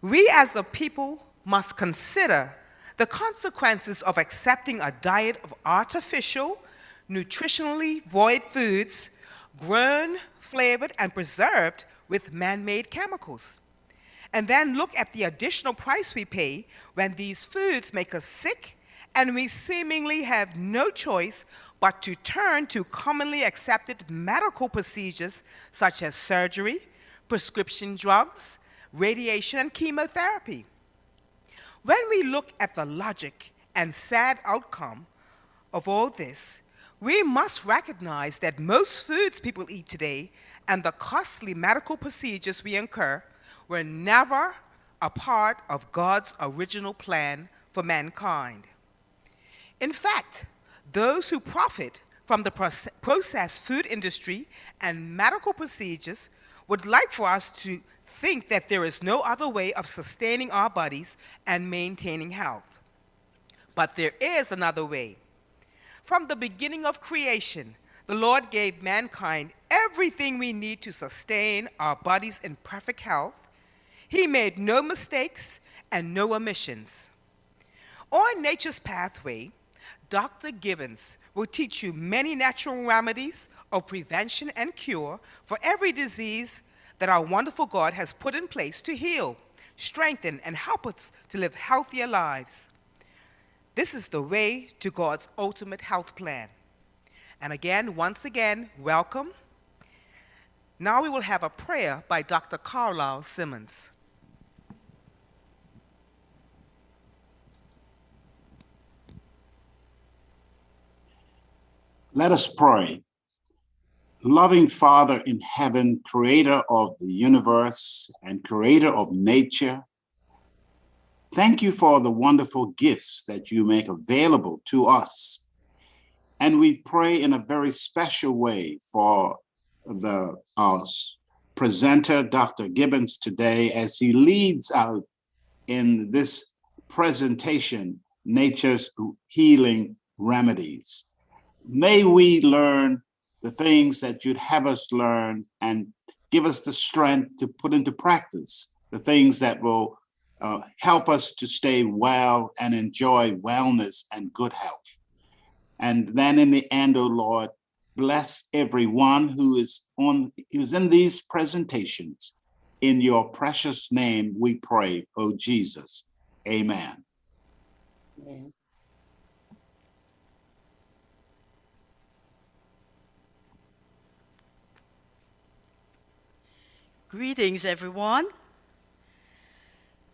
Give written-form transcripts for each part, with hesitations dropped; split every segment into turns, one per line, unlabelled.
We as a people must consider the consequences of accepting a diet of artificial, nutritionally void foods grown, flavored, and preserved with man-made chemicals. And then look at the additional price we pay when these foods make us sick and we seemingly have no choice but to turn to commonly accepted medical procedures such as surgery, prescription drugs, radiation, and chemotherapy. When we look at the logic and sad outcome of all this, we must recognize that most foods people eat today and the costly medical procedures we incur were never a part of God's original plan for mankind. In fact, those who profit from the processed food industry and medical procedures would like for us to think that there is no other way of sustaining our bodies and maintaining health. But there is another way. From the beginning of creation, the Lord gave mankind everything we need to sustain our bodies in perfect health. He made no mistakes and no omissions. On Nature's Pathway, Dr. Gibbons will teach you many natural remedies of prevention and cure for every disease that our wonderful God has put in place to heal, strengthen, and help us to live healthier lives. This is the way to God's ultimate health plan. And again, once again, welcome. Now we will have a prayer by Dr. Carlisle Simmons.
Let us pray. Loving Father in heaven, creator of the universe and creator of nature, thank you for the wonderful gifts that you make available to us. And we pray in a very special way for our presenter, Dr. Gibbons, today, as he leads out in this presentation, Nature's Healing Remedies. May we learn the things that you'd have us learn and give us the strength to put into practice the things that will help us to stay well and enjoy wellness and good health. And then in the end, oh Lord, bless everyone who's in these presentations. In your precious name we pray, oh Jesus. Amen.
Amen. Greetings, everyone.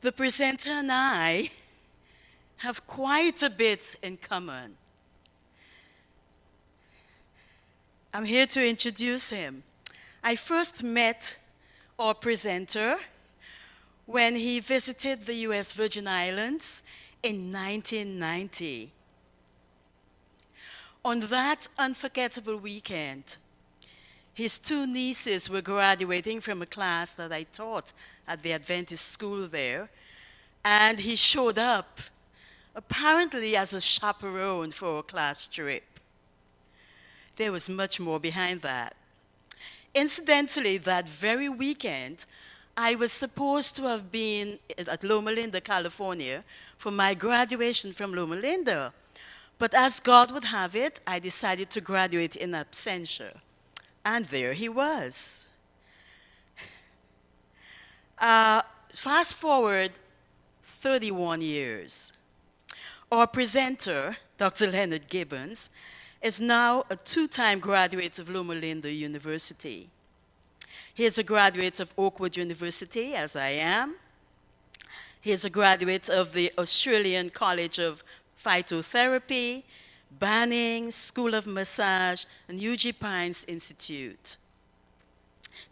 The presenter and I have quite a bit in common. I'm here to introduce him. I first met our presenter when he visited the U.S. Virgin Islands in 1990. On that unforgettable weekend, his two nieces were graduating from a class that I taught at the Adventist school there, and he showed up, apparently as a chaperone for a class trip. There was much more behind that. Incidentally, that very weekend, I was supposed to have been at Loma Linda, California, for my graduation from Loma Linda. But as God would have it, I decided to graduate in absentia. And there he was. Fast forward 31 years. Our presenter, Dr. Leonard Gibbons, is now a two-time graduate of Loma Linda University. He is a graduate of Oakwood University, as I am. He is a graduate of the Australian College of Phytotherapy, Banning School of Massage, and UG Pines Institute.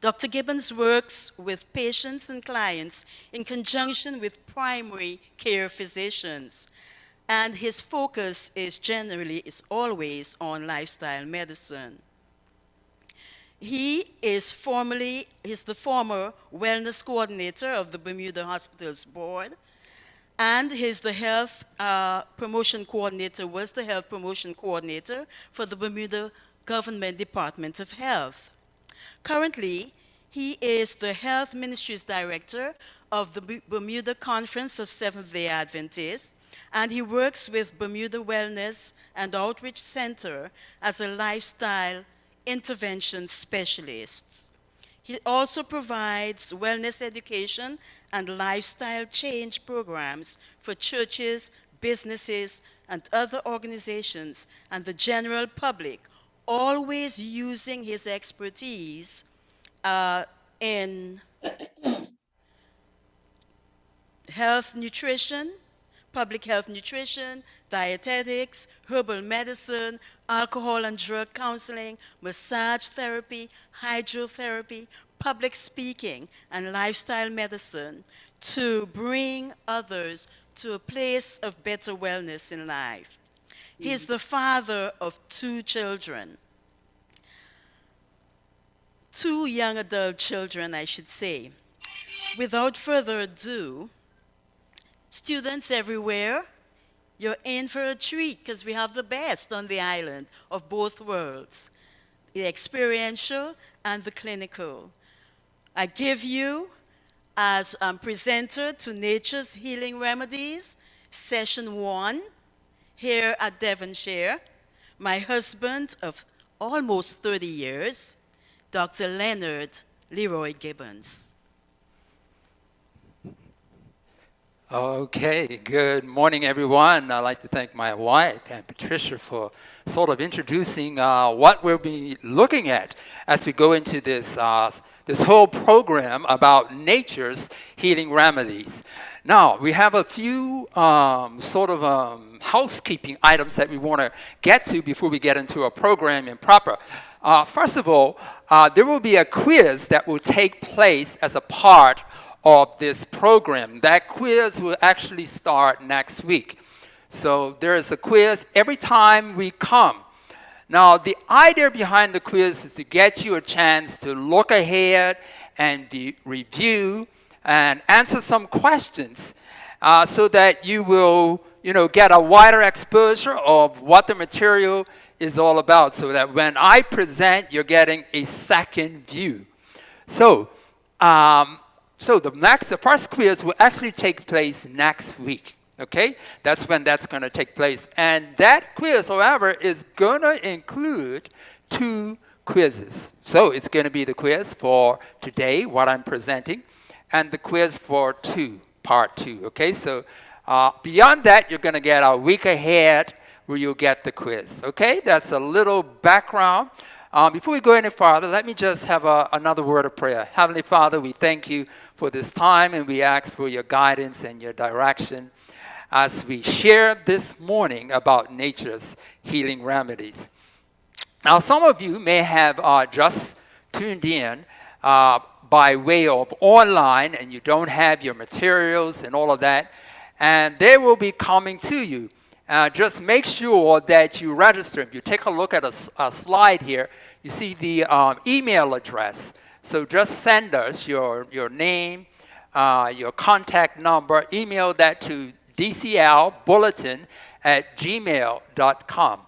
Dr. Gibbons works with patients and clients in conjunction with primary care physicians, and his focus is always on lifestyle medicine. He is the former wellness coordinator of the Bermuda Hospitals Board, and he's the health promotion coordinator, was the health promotion coordinator for the Bermuda Government Department of Health. Currently, he is the Health Ministries Director of the Bermuda Conference of Seventh-day Adventists, and he works with Bermuda Wellness and Outreach Center as a lifestyle intervention specialist. He also provides wellness education and lifestyle change programs for churches, businesses, and other organizations and the general public, always using his expertise in health nutrition, public health nutrition, dietetics, herbal medicine, alcohol and drug counseling, massage therapy, hydrotherapy, public speaking, and lifestyle medicine to bring others to a place of better wellness in life. He is the father of 2 children. 2 young adult children, I should say. Without further ado, students everywhere, you're in for a treat because we have the best on the island of both worlds, the experiential and the clinical. I give you, as presenter to Nature's Healing Remedies, Session 1, here at Devonshire, my husband of almost 30 years, Dr. Leonard Leroy Gibbons.
Okay, good morning, everyone. I'd like to thank my wife and Patricia for sort of introducing what we'll be looking at as we go into this, this whole program about Nature's Healing Remedies. Now, we have a few housekeeping items that we want to get to before we get into our program proper. First of all, there will be a quiz that will take place as a part of this program. That quiz will actually start next week. So there is a quiz every time we come. Now, the idea behind the quiz is to get you a chance to look ahead and review and answer some questions so that you will, get a wider exposure of what the material is all about, so that when I present, you're getting a second view. So, the first quiz will actually take place next week, okay? That's when that's going to take place. And that quiz, however, is going to include 2 quizzes. So it's going to be the quiz for today, what I'm presenting, and the quiz for part 2, okay? So beyond that, you're going to get a week ahead where you'll get the quiz, okay? That's a little background. Before we go any farther, let me just have another word of prayer. Heavenly Father, we thank you for this time, and we ask for your guidance and your direction as we share this morning about Nature's Healing Remedies. Now, some of you may have just tuned in by way of online, and you don't have your materials and all of that, and they will be coming to you. Just make sure that you register. If you take a look at a slide here, you see the email address. So just send us your name, your contact number, email that to dclbulletin@gmail.com.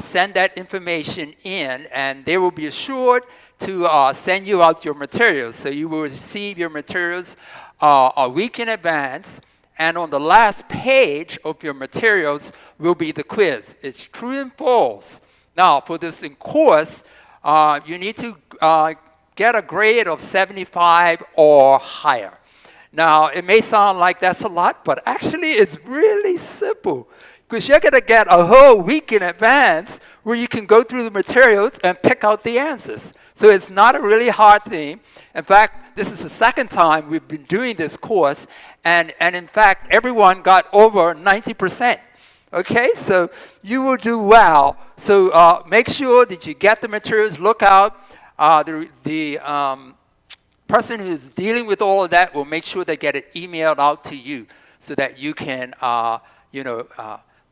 Send that information in, and they will be assured to send you out your materials. So you will receive your materials a week in advance. And on the last page of your materials will be the quiz. It's true and false. Now, for this course, you need to get a grade of 75 or higher. Now, it may sound like that's a lot, but actually it's really simple, because you're going to get a whole week in advance where you can go through the materials and pick out the answers. So it's not a really hard thing. In fact, this is the second time we've been doing this course, and in fact, everyone got over 90%. Okay, so you will do well. So make sure that you get the materials. Look out. The person who's dealing with all of that will make sure they get it emailed out to you so that you can,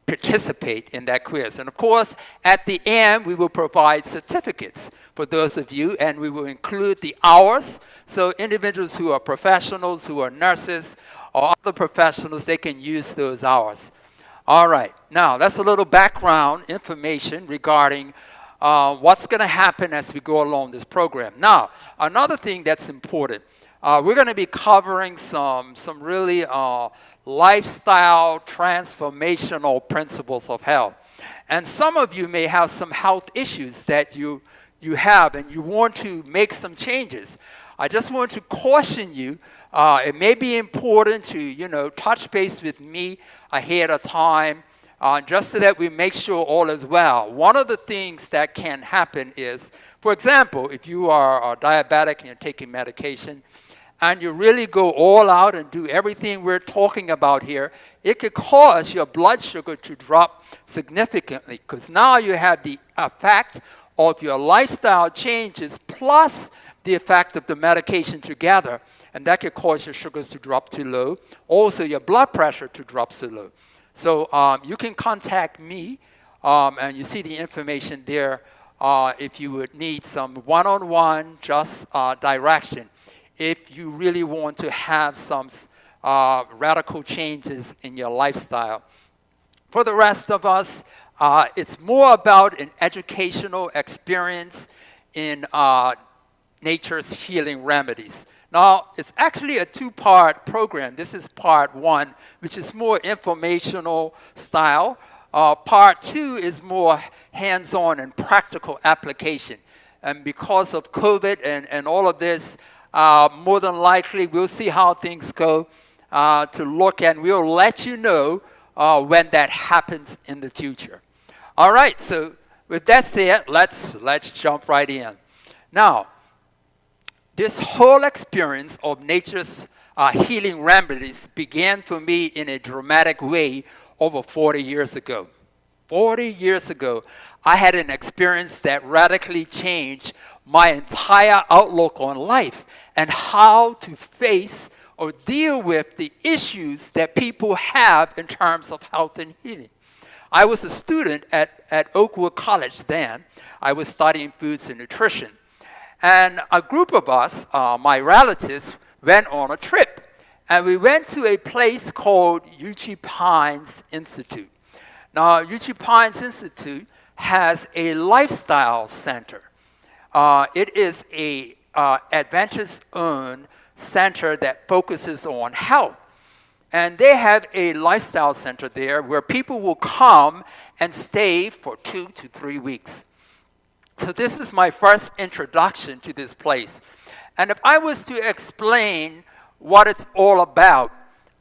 participate in that quiz. And of course, at the end, we will provide certificates for those of you, and we will include the hours. So individuals who are professionals, who are nurses, or other professionals, they can use those hours. All right. Now, that's a little background information regarding what's going to happen as we go along this program. Now, another thing that's important, we're going to be covering some really lifestyle transformational principles of health. And some of you may have some health issues that you have and you want to make some changes. I just want to caution you, it may be important to, touch base with me ahead of time, just so that we make sure all is well. One of the things that can happen is, for example, if you are diabetic and you're taking medication, and you really go all out and do everything we're talking about here, it could cause your blood sugar to drop significantly, because now you have the effect of your lifestyle changes plus the effect of the medication together, and that could cause your sugars to drop too low, also your blood pressure to drop so low. So you can contact me, and you see the information there if you would need some one-on-one just direction, if you really want to have some radical changes in your lifestyle. For the rest of us, it's more about an educational experience in Nature's Healing Remedies. Now, it's actually a two-part program. This is part one, which is more informational style. Part two is more hands-on and practical application. And because of COVID and all of this, more than likely, we'll see how things go to look, and we'll let you know when that happens in the future. All right, so with that said, let's jump right in. Now, this whole experience of Nature's Healing Remedies began for me in a dramatic way over 40 years ago. 40 years ago, I had an experience that radically changed my entire outlook on life and how to face or deal with the issues that people have in terms of health and healing. I was a student at Oakwood College then. I was studying foods and nutrition. And a group of us, my relatives, went on a trip. And we went to a place called Uchee Pines Institute. Now, Uchee Pines Institute has a lifestyle center. It is a Adventist-owned center that focuses on health. And they have a lifestyle center there where people will come and stay for 2 to 3 weeks. So this is my first introduction to this place. And if I was to explain what it's all about,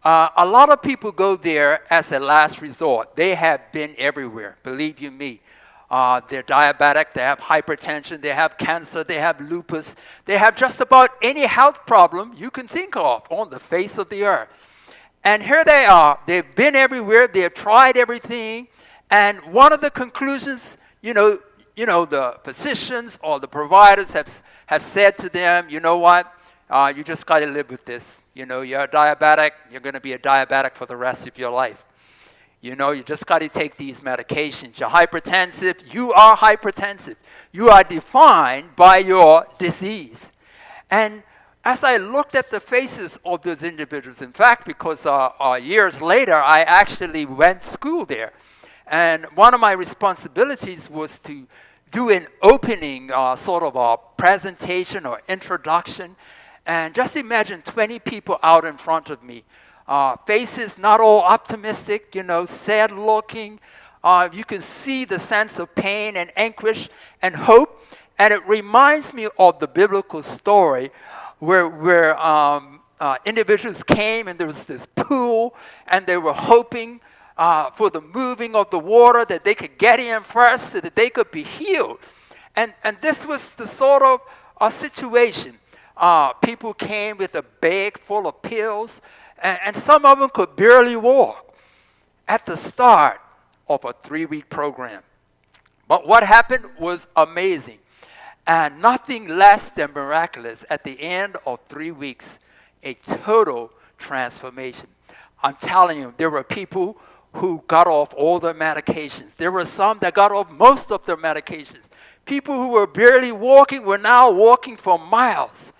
a lot of people go there as a last resort. They have been everywhere, believe you me. They're diabetic, they have hypertension, they have cancer, they have lupus. They have just about any health problem you can think of on the face of the earth. And here they are. They've been everywhere. They've tried everything. And one of the conclusions, the physicians or the providers have said to them, you know what, you just got to live with this. You're a diabetic, you're going to be a diabetic for the rest of your life. You just got to take these medications. You're hypertensive, you are hypertensive. You are defined by your disease. And as I looked at the faces of those individuals, in fact, because years later, I actually went to school there. And one of my responsibilities was to do an opening sort of a presentation or introduction. And just imagine 20 people out in front of me. Faces not all optimistic, sad looking. You can see the sense of pain and anguish and hope. And it reminds me of the biblical story where individuals came and there was this pool and they were hoping for the moving of the water, that they could get in first so that they could be healed. And this was the sort of situation. People came with a bag full of pills, and some of them could barely walk at the start of a 3-week program. But what happened was amazing, and nothing less than miraculous. At the end of 3 weeks, a total transformation. I'm telling you, there were people who got off all their medications. There were some that got off most of their medications. People who were barely walking were now walking for miles.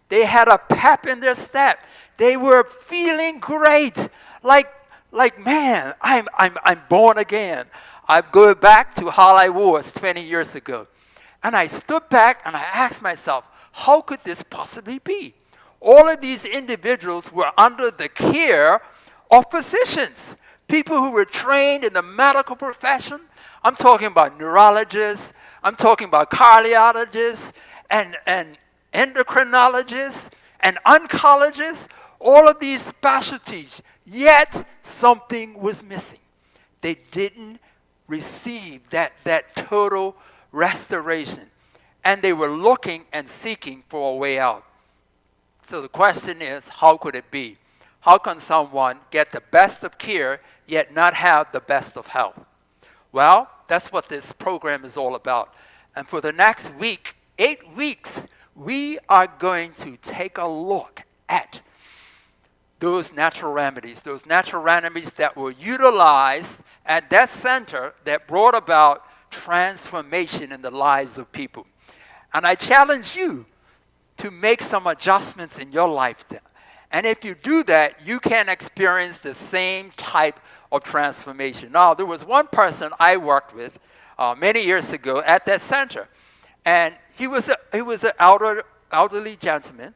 They had a pep in their step. They were feeling great. Like man, I'm born again. I'm going back to how I was 20 years ago. And I stood back and I asked myself, how could this possibly be? All of these individuals were under the care of physicians, people who were trained in the medical profession. I'm talking about neurologists, I'm talking about cardiologists, and endocrinologists, and oncologists, all of these specialties. Yet something was missing. They didn't receive that total restoration. And they were looking and seeking for a way out. So the question is, how could it be? How can someone get the best of care, yet not have the best of health? Well, that's what this program is all about. And for the next week, 8 weeks, we are going to take a look at those natural remedies that were utilized at that center that brought about transformation in the lives of people. And I challenge you to make some adjustments in your life. And if you do that, you can experience the same type of transformation. Now, there was one person I worked with many years ago at that center. And he was an elderly gentleman.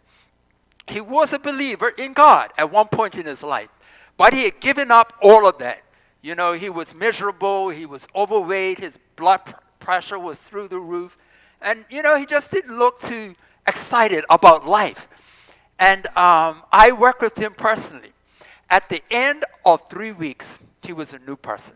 He was a believer in God at one point in his life. But he had given up all of that. You know, he was miserable. He was overweight. His blood pressure was through the roof. And, you know, he just didn't look too excited about life. And I worked with him personally. At the end of 3 weeks, he was a new person.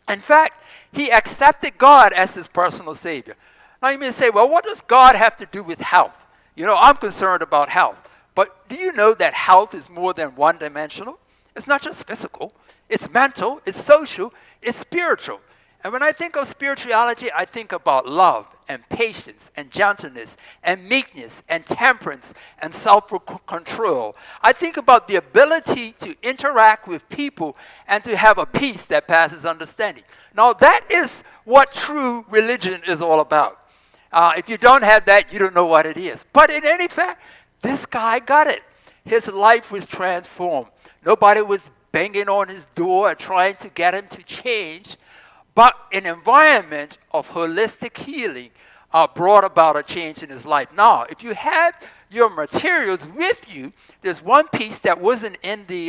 In fact, he accepted God as his personal Savior. Now you may say, well, what does God have to do with health? You know, I'm concerned about health. But do you know that health is more than one-dimensional? It's not just physical. It's mental, it's social, it's spiritual. And when I think of spirituality, I think about love and patience and gentleness and meekness and temperance and self-control. I think about the ability to interact with people and to have a peace that passes understanding. Now, that is what true religion is all about. If you don't have that, you don't know what it is. But in any fact, this guy got it. His life was transformed. Nobody was banging on his door trying to get him to change. But an environment of holistic healing brought about a change in his life. Now, if you have your materials with you, there's one piece that wasn't in the,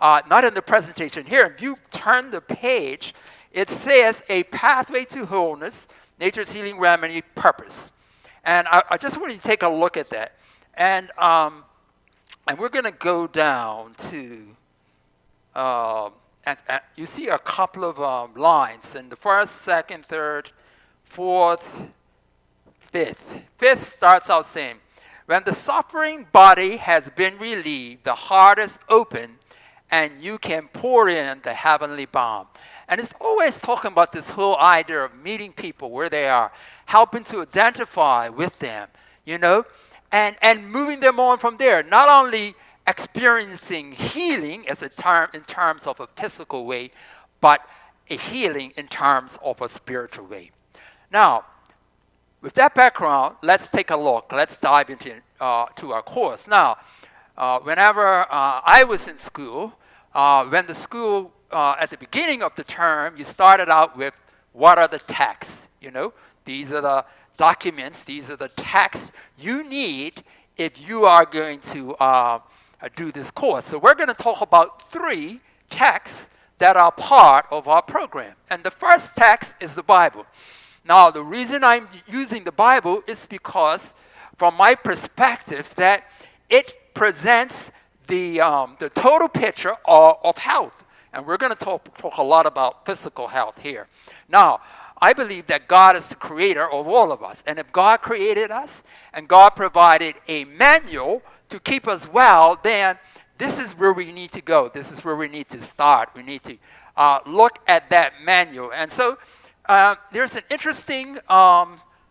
not in the presentation here. If you turn the page, it says A Pathway to Wholeness, Nature's Healing Remedy Purpose. And I just want you to take a look at that. And we're going to go down to, you see a couple of lines in the first, second, third, fourth, fifth. Fifth starts out saying, when the suffering body has been relieved, the heart is open, and you can pour in the heavenly balm. And it's always talking about this whole idea of meeting people where they are, helping to identify with them, you know, and moving them on from there. Not only experiencing healing as a term in terms of a physical way, but a healing in terms of a spiritual way. Now, with that background, let's take a look. Let's dive into to our course. Now, whenever I was in school, when the school, at the beginning of the term, you started out with what are the texts, you know? These are the documents, these are the texts you need if you are going to do this course. So we're going to talk about 3 texts that are part of our program. And the first text is the Bible. Now, the reason I'm using the Bible is because, from my perspective, that it presents the total picture of health. And we're going to talk a lot about physical health here. Now, I believe that God is the creator of all of us. And if God created us and God provided a manual to keep us well, then this is where we need to go. This is where we need to start. We need to look at that manual. And so there's an interesting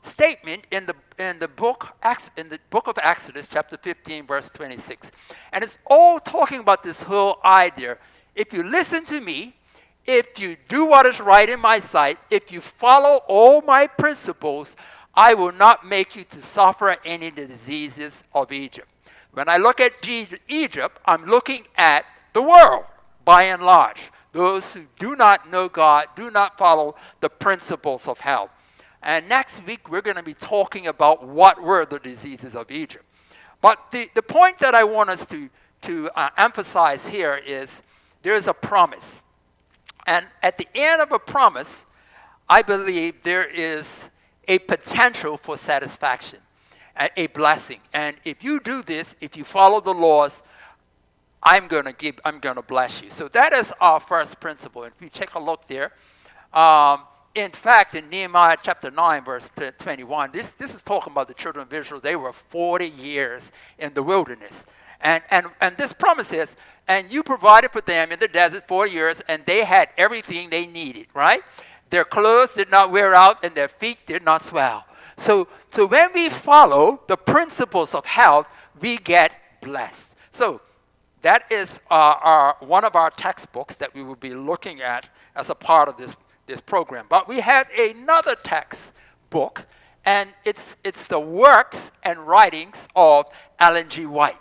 statement in the book of Exodus, chapter 15, verse 26. And it's all talking about this whole idea. If you listen to me, if you do what is right in my sight, if you follow all my principles, I will not make you to suffer any diseases of Egypt. When I look at Egypt, I'm looking at the world, by and large. Those who do not know God, do not follow the principles of health. And next week, we're going to be talking about what were the diseases of Egypt. But the point that I want us to emphasize here is there is a promise. And at the end of a promise, I believe there is a potential for satisfaction, a blessing. And if you do this, if you follow the laws, I'm going to bless you. So that is our first principle. If you take a look there, in fact, in Nehemiah chapter 9, verse 21, this is talking about the children of Israel. They were 40 years in the wilderness. And this promise is, and you provided for them in the desert 4 years, and they had everything they needed, right? Their clothes did not wear out, and their feet did not swell. So when we follow the principles of health, we get blessed. So that is one of our textbooks that we will be looking at as a part of this program. But we have another textbook, and it's the works and writings of Ellen G. White.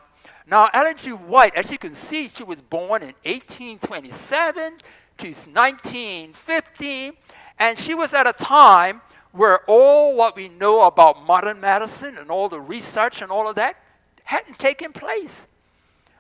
Now, Ellen G. White, as you can see, she was born in 1827 to 1915, and she was at a time where all what we know about modern medicine and all the research and all of that hadn't taken place.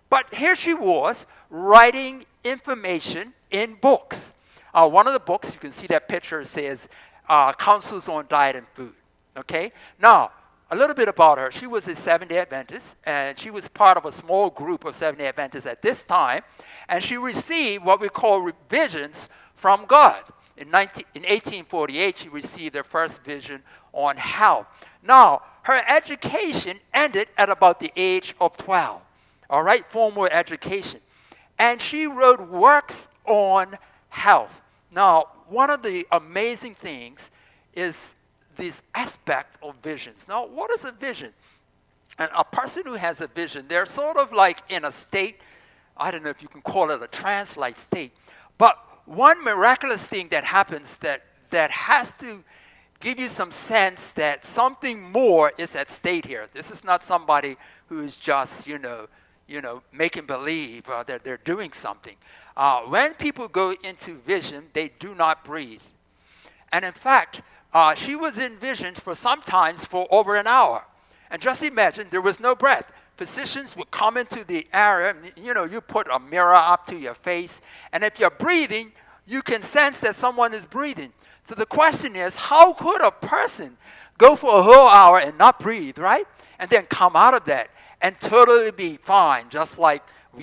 But here she was writing information in books. One of the books, you can see that picture, says Counsels on Diet and Food. Okay? Now, a little bit about her. She was a Seventh-day Adventist, and she was part of a small group of Seventh-day Adventists at this time, and she received what we call visions from God. In 1848, she received her first vision on health. Now, her education ended at about the age of 12, all right, formal education. And she wrote works on health. Now, one of the amazing things is this aspect of visions. Now, what is a vision? And a person who has a vision, they're sort of like in a state, I don't know if you can call it a trance-like state, but one miraculous thing that happens that has to give you some sense that something more is at stake here. This is not somebody who is just, making believe that they're doing something. When people go into vision, they do not breathe. And in fact, she was in visions for sometimes for over an hour. And just imagine, there was no breath. Physicians would come into the area, you put a mirror up to your face, and if you're breathing, you can sense that someone is breathing. So the question is, how could a person go for a whole hour and not breathe, right? And then come out of that and totally be fine, just like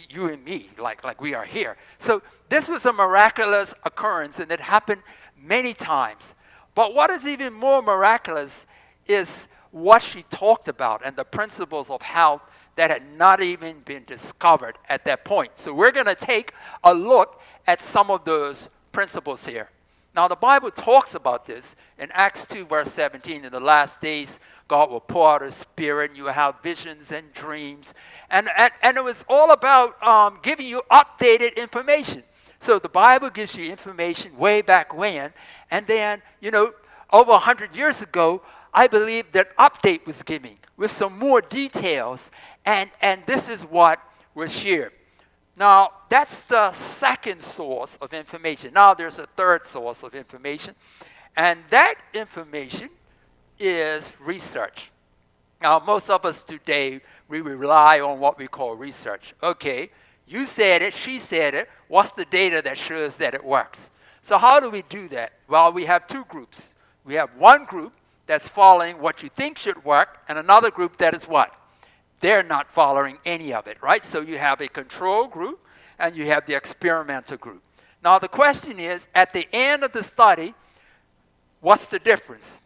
you and me, like we are here. So this was a miraculous occurrence, and it happened many times. But what is even more miraculous is what she talked about and the principles of health that had not even been discovered at that point. So we're going to take a look at some of those principles here. Now, the Bible talks about this in Acts 2, verse 17. In the last days, God will pour out His Spirit, and you will have visions and dreams. And it was all about giving you updated information. So the Bible gives you information way back when, and then, over 100 years ago, I believe that update was given with some more details, and this is what was shared. Now, that's the second source of information. Now, there's a third source of information, and that information is research. Now, most of us today, we rely on what we call research. Okay, you said it, she said it. What's the data that shows that it works? So how do we do that? Well, we have two groups. We have one group that's following what you think should work, and another group that is what? They're not following any of it, right? So you have a control group, and you have the experimental group. Now, the question is, at the end of the study, what's the difference?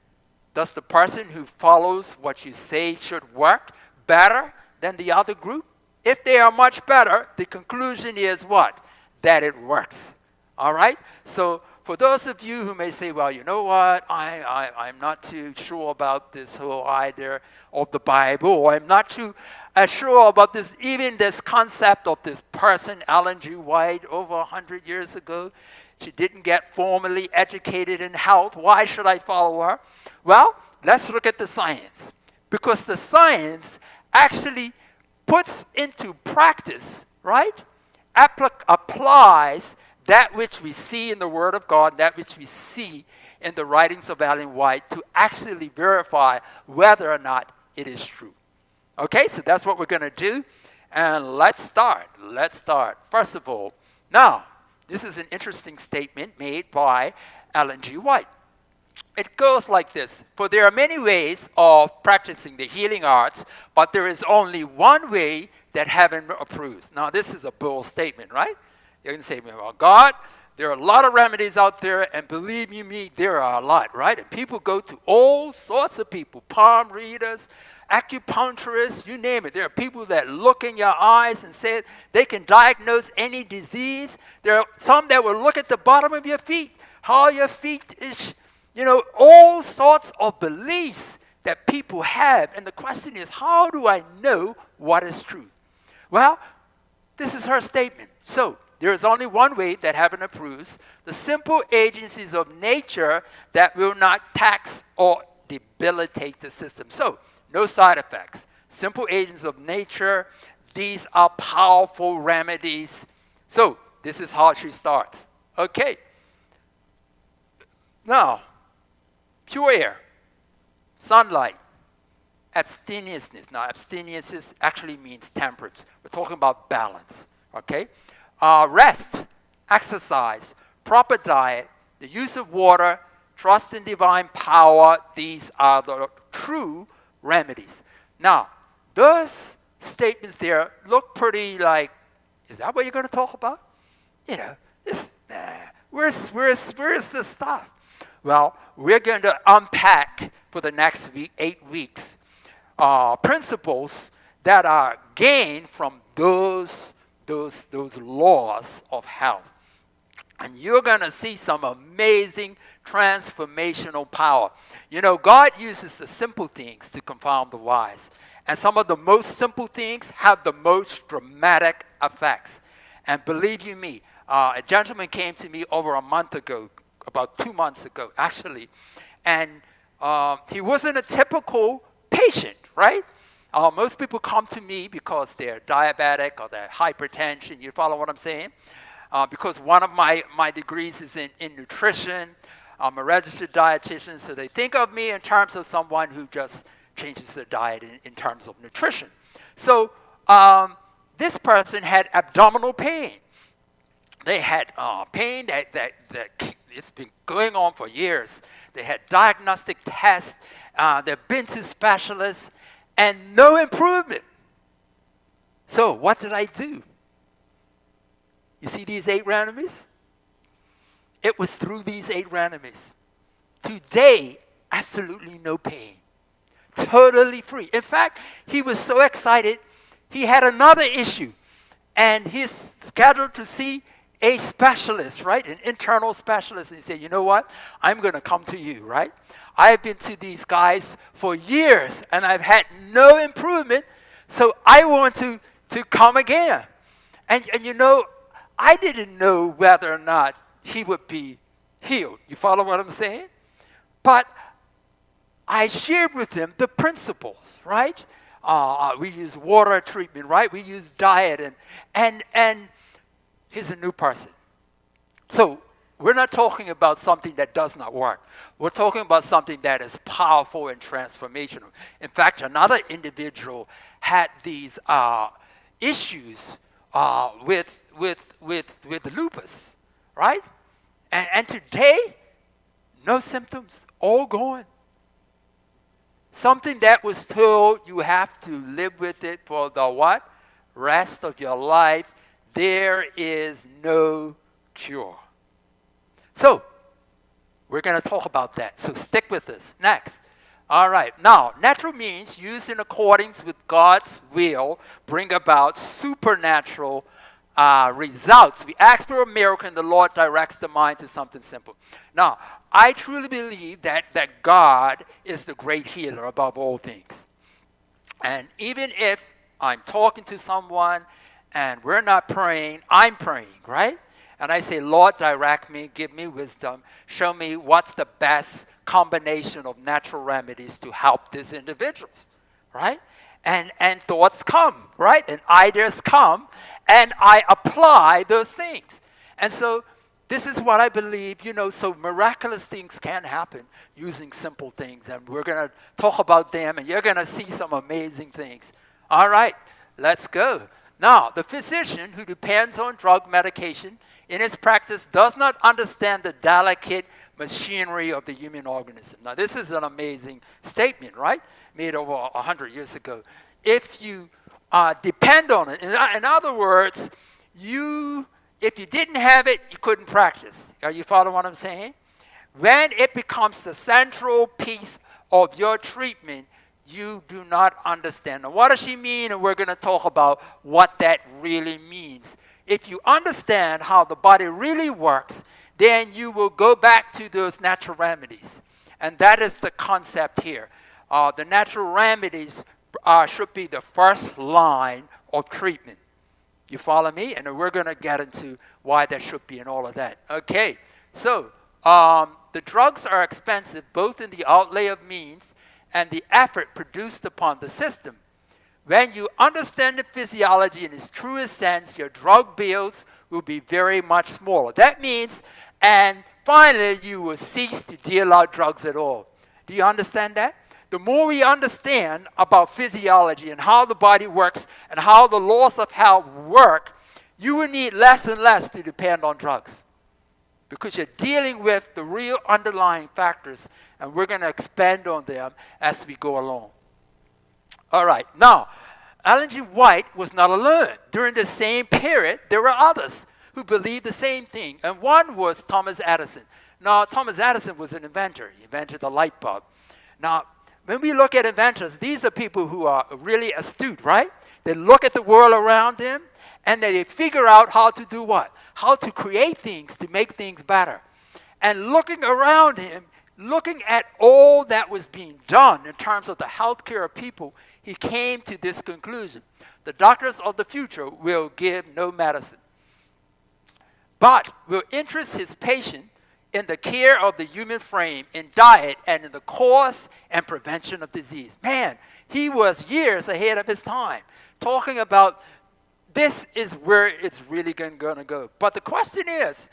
Does the person who follows what you say should work better than the other group? If they are much better, the conclusion is what? That it works. All right? So for those of you who may say, well, you know what, I'm not too sure about this whole idea of the Bible, or I'm not too sure about this concept of this person, Ellen G. White, over 100 years ago. She didn't get formally educated in health. Why should I follow her? Well, let's look at the science. Because the science actually puts into practice, right? Applies that which we see in the Word of God, that which we see in the writings of Ellen White, to actually verify whether or not it is true. Okay, so that's what we're going to do. And let's start. Let's start. First of all, now, this is an interesting statement made by Ellen G. White. It goes like this. For there are many ways of practicing the healing arts, but there is only one way that heaven approves. Now, this is a bold statement, right? You can say, well, God, there are a lot of remedies out there, and believe you me, there are a lot, right? And people go to all sorts of people, palm readers, acupuncturists, you name it. There are people that look in your eyes and say they can diagnose any disease. There are some that will look at the bottom of your feet, how your feet is, all sorts of beliefs that people have. And the question is, how do I know what is true? Well, this is her statement. So, there is only one way that heaven approves, the simple agencies of nature that will not tax or debilitate the system. So, no side effects. Simple agents of nature, these are powerful remedies. So, this is how she starts. Okay. Now, pure air, sunlight, abstemiousness. Now, abstemiousness actually means temperance. We're talking about balance, okay? Rest, exercise, proper diet, the use of water, trust in divine power, these are the true remedies. Now, those statements there look pretty like, is that what you're going to talk about? Where's the stuff? Well, we're going to unpack for the next 8 weeks principles that are gained from those laws of health. And you're going to see some amazing transformational power. God uses the simple things to confound the wise. And some of the most simple things have the most dramatic effects. And believe you me, a gentleman came to me over a month ago, about 2 months ago, actually. And he wasn't a typical patient, right? Most people come to me because they're diabetic or they're hypertension. You follow what I'm saying? Because one of my degrees is in nutrition. I'm a registered dietitian, so they think of me in terms of someone who just changes their diet in terms of nutrition. So this person had abdominal pain. They had pain that it's been going on for years. They had diagnostic tests. They've been to specialists, and no improvement. So what did I do? You see these 8 remedies? It was through these 8 remedies. Today, absolutely no pain. Totally free. In fact, he was so excited, he had another issue. And he's scheduled to see a specialist, right? An internal specialist. And he said, you know what? I'm going to come to you, right? I've been to these guys for years, and I've had no improvement, so I want to come again. And I didn't know whether or not he would be healed. You follow what I'm saying? But I shared with him the principles, right? We use water treatment, right? We use diet, and he's a new person. So we're not talking about something that does not work. We're talking about something that is powerful and transformational. In fact, another individual had these issues with lupus, right? And today, no symptoms, all gone. Something that was told you have to live with it for the what? Rest of your life. There is no cure. So, we're going to talk about that. So stick with us. Next. All right. Now, natural means used in accordance with God's will bring about supernatural results. We ask for a miracle and the Lord directs the mind to something simple. Now, I truly believe that God is the great healer above all things. And even if I'm talking to someone and we're not praying, I'm praying, right? And I say, Lord, direct me, give me wisdom, show me what's the best combination of natural remedies to help these individuals, right? And thoughts come, right? And ideas come, and I apply those things. And so this is what I believe, so miraculous things can happen using simple things. And we're going to talk about them, and you're going to see some amazing things. All right, let's go. Now, the physician who depends on drug medication in his practice does not understand the delicate machinery of the human organism. Now, this is an amazing statement, right? Made over 100 years ago. If you depend on it, in other words, if you didn't have it, you couldn't practice. Are you following what I'm saying? When it becomes the central piece of your treatment, you do not understand. Now, what does she mean? And we're going to talk about what that really means. If you understand how the body really works, then you will go back to those natural remedies. And that is the concept here. The natural remedies should be the first line of treatment. You follow me? And we're going to get into why that should be and all of that. Okay, so the drugs are expensive both in the outlay of means and the effort produced upon the system. When you understand the physiology in its truest sense, your drug bills will be very much smaller. That means, and finally, you will cease to deal out drugs at all. Do you understand that? The more we understand about physiology and how the body works and how the laws of health work, you will need less and less to depend on drugs, because you're dealing with the real underlying factors, and we're going to expand on them as we go along. All right. Now, Ellen G. White was not alone. During the same period, there were others who believed the same thing, and one was Thomas Edison. Now, Thomas Edison was an inventor. He invented the light bulb. Now, when we look at inventors, these are people who are really astute, right? They look at the world around them, and they figure out how to do what? How to create things, to make things better. And looking around him, looking at all that was being done in terms of the healthcare of people, he came to this conclusion. The doctors of the future will give no medicine, but will interest his patient in the care of the human frame, in diet, and in the cause and prevention of disease. Man, he was years ahead of his time, talking about this is where it's really going to go. But the question is,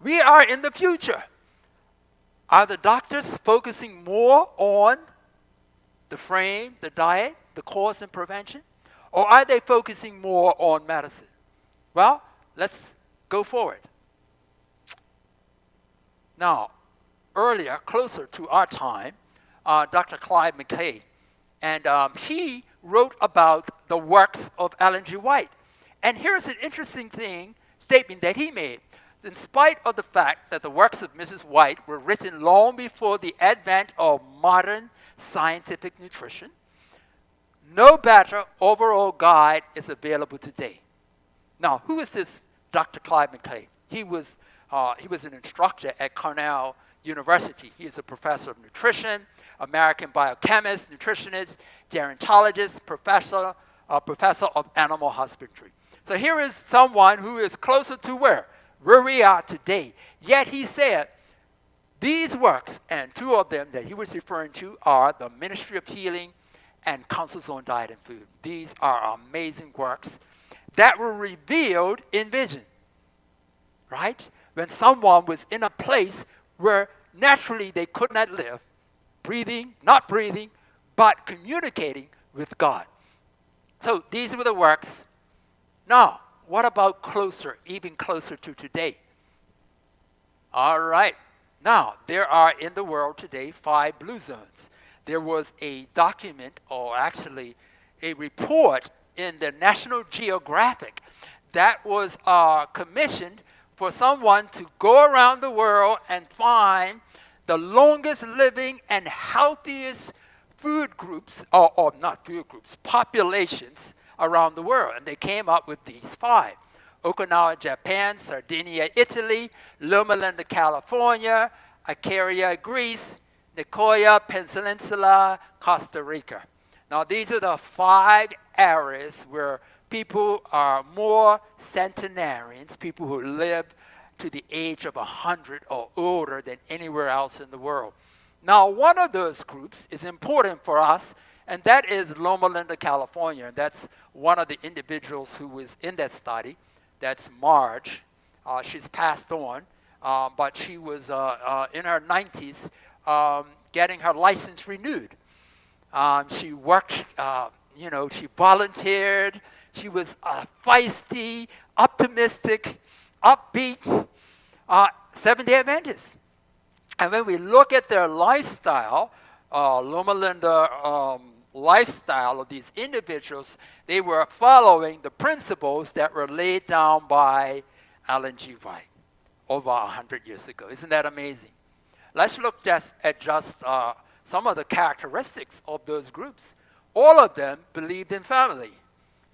we are in the future. Are the doctors focusing more on the frame, the diet, the cause and prevention? Or are they focusing more on medicine? Well, let's go forward. Now, earlier, closer to our time, Dr. Clive McCay, and he wrote about the works of Ellen G. White. And here's an interesting statement that he made. In spite of the fact that the works of Mrs. White were written long before the advent of modern scientific nutrition, no better overall guide is available today. Now, who is this Dr. Clive McCay? He was an instructor at Cornell University. He is a professor of nutrition, American biochemist, nutritionist, gerontologist, professor of animal husbandry. So here is someone who is closer to where we are today. Yet he said, these works, and two of them that he was referring to are the Ministry of Healing and Counsels on Diet and Food. These are amazing works that were revealed in vision, right? When someone was in a place where naturally they could not live, not breathing, but communicating with God. So these were the works. Now, what about closer, even closer to today? All right. Now, there are in the world today 5 blue zones. There was a document, or actually a report in the National Geographic that was commissioned for someone to go around the world and find the longest living and healthiest food groups, or not food groups, populations around the world. And they came up with these 5. Okinawa, Japan; Sardinia, Italy; Loma Linda, California; Icaria, Greece; Nicoya Peninsula, Costa Rica. Now, these are the 5 areas where people are more centenarians, people who live to the age of 100 or older than anywhere else in the world. Now, one of those groups is important for us, and that is Loma Linda, California. And that's one of the individuals who was in that study. That's Marge. She's passed on, but she was in her 90s getting her license renewed. She worked She volunteered. She was feisty, optimistic, upbeat, Seventh-day Adventist. And when we look at their lifestyle, Loma Linda lifestyle of these individuals, they were following the principles that were laid down by Ellen G. White over 100 years ago. Isn't that amazing? Let's look at some of the characteristics of those groups. All of them believed in family.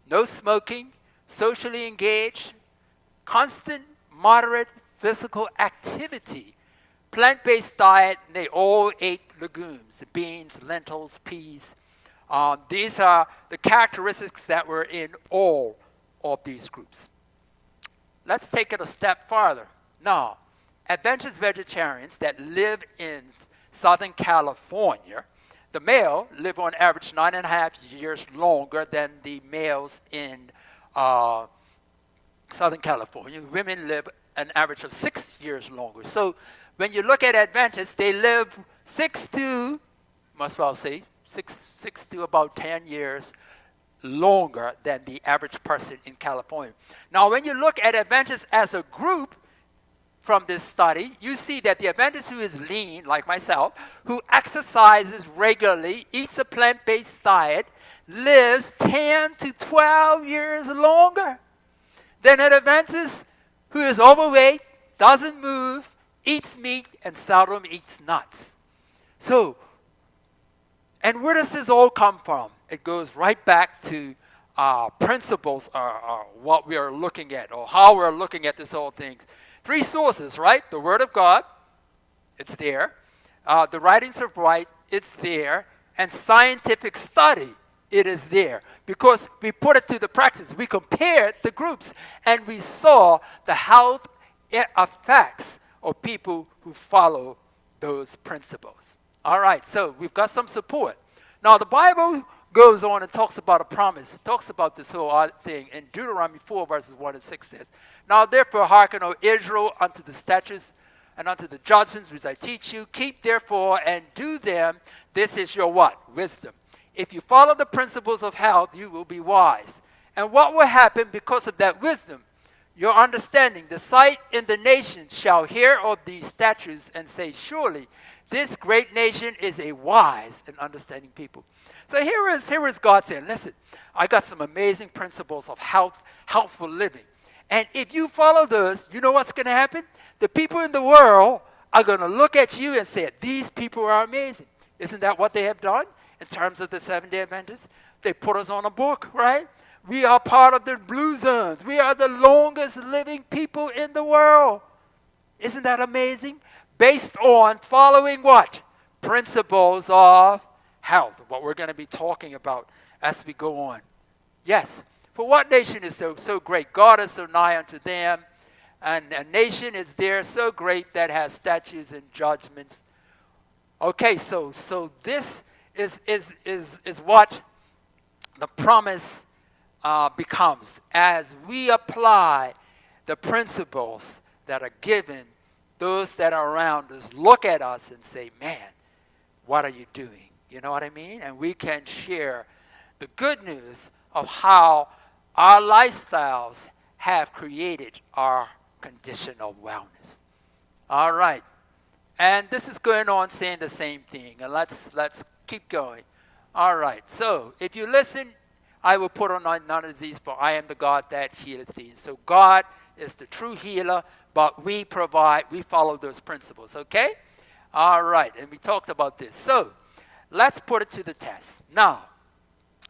No smoking, socially engaged, constant, moderate physical activity, plant-based diet, and they all ate legumes, beans, lentils, peas. These are the characteristics that were in all of these groups. Let's take it a step farther. Now, Adventist vegetarians that live in Southern California, the male live on average 9.5 years longer than the males in Southern California. Women live an average of 6 years longer. So when you look at Adventists, they live 6 to about 10 years longer than the average person in California. Now, when you look at Adventists as a group from this study, you see that the Adventist who is lean, like myself, who exercises regularly, eats a plant-based diet, lives 10 to 12 years longer than an Adventist who is overweight, doesn't move, eats meat, and seldom eats nuts. So, and where does this all come from? It goes right back to principles, what we are looking at, or how we're looking at this whole thing. 3 sources, right? The Word of God, it's there. The writings of White, it's there. And scientific study, it is there. Because we put it to the practice. We compared the groups, and we saw the health effects of people who follow those principles. All right, so we've got some support. Now, the Bible goes on and talks about a promise. It talks about this whole thing. In Deuteronomy 4, verses 1 and 6 says, "Now therefore hearken, O Israel, unto the statutes and unto the judgments which I teach you. Keep therefore and do them. This is your" what? Wisdom. "If you follow the principles of health, you will be wise." And what will happen because of that wisdom? Your understanding, the sight in the nations shall hear of these statutes and say, "Surely this great nation is a wise and understanding people." So here is God saying, listen, I got some amazing principles of healthful living. And if you follow those, you know what's going to happen? The people in the world are going to look at you and say, these people are amazing. Isn't that what they have done in terms of the Seventh-day Adventists? They put us on a book, right? We are part of the blue zones. We are the longest living people in the world. Isn't that amazing? Based on following what? Principles of health, what we're going to be talking about as we go on. Yes, for what nation is so great? God is so nigh unto them, and a nation is there so great that has statutes and judgments. Okay, so this is what the promise becomes as we apply the principles that are given. Those that are around us look at us and say, man, what are you doing? You know what I mean? And we can share the good news of how our lifestyles have created our condition of wellness. All right. And this is going on saying the same thing. And let's keep going. All right. So if you listen, I will put on none of these, for I am the God that healeth thee. So God is the true healer, but we follow those principles, okay? All right, and we talked about this. So let's put it to the test. Now,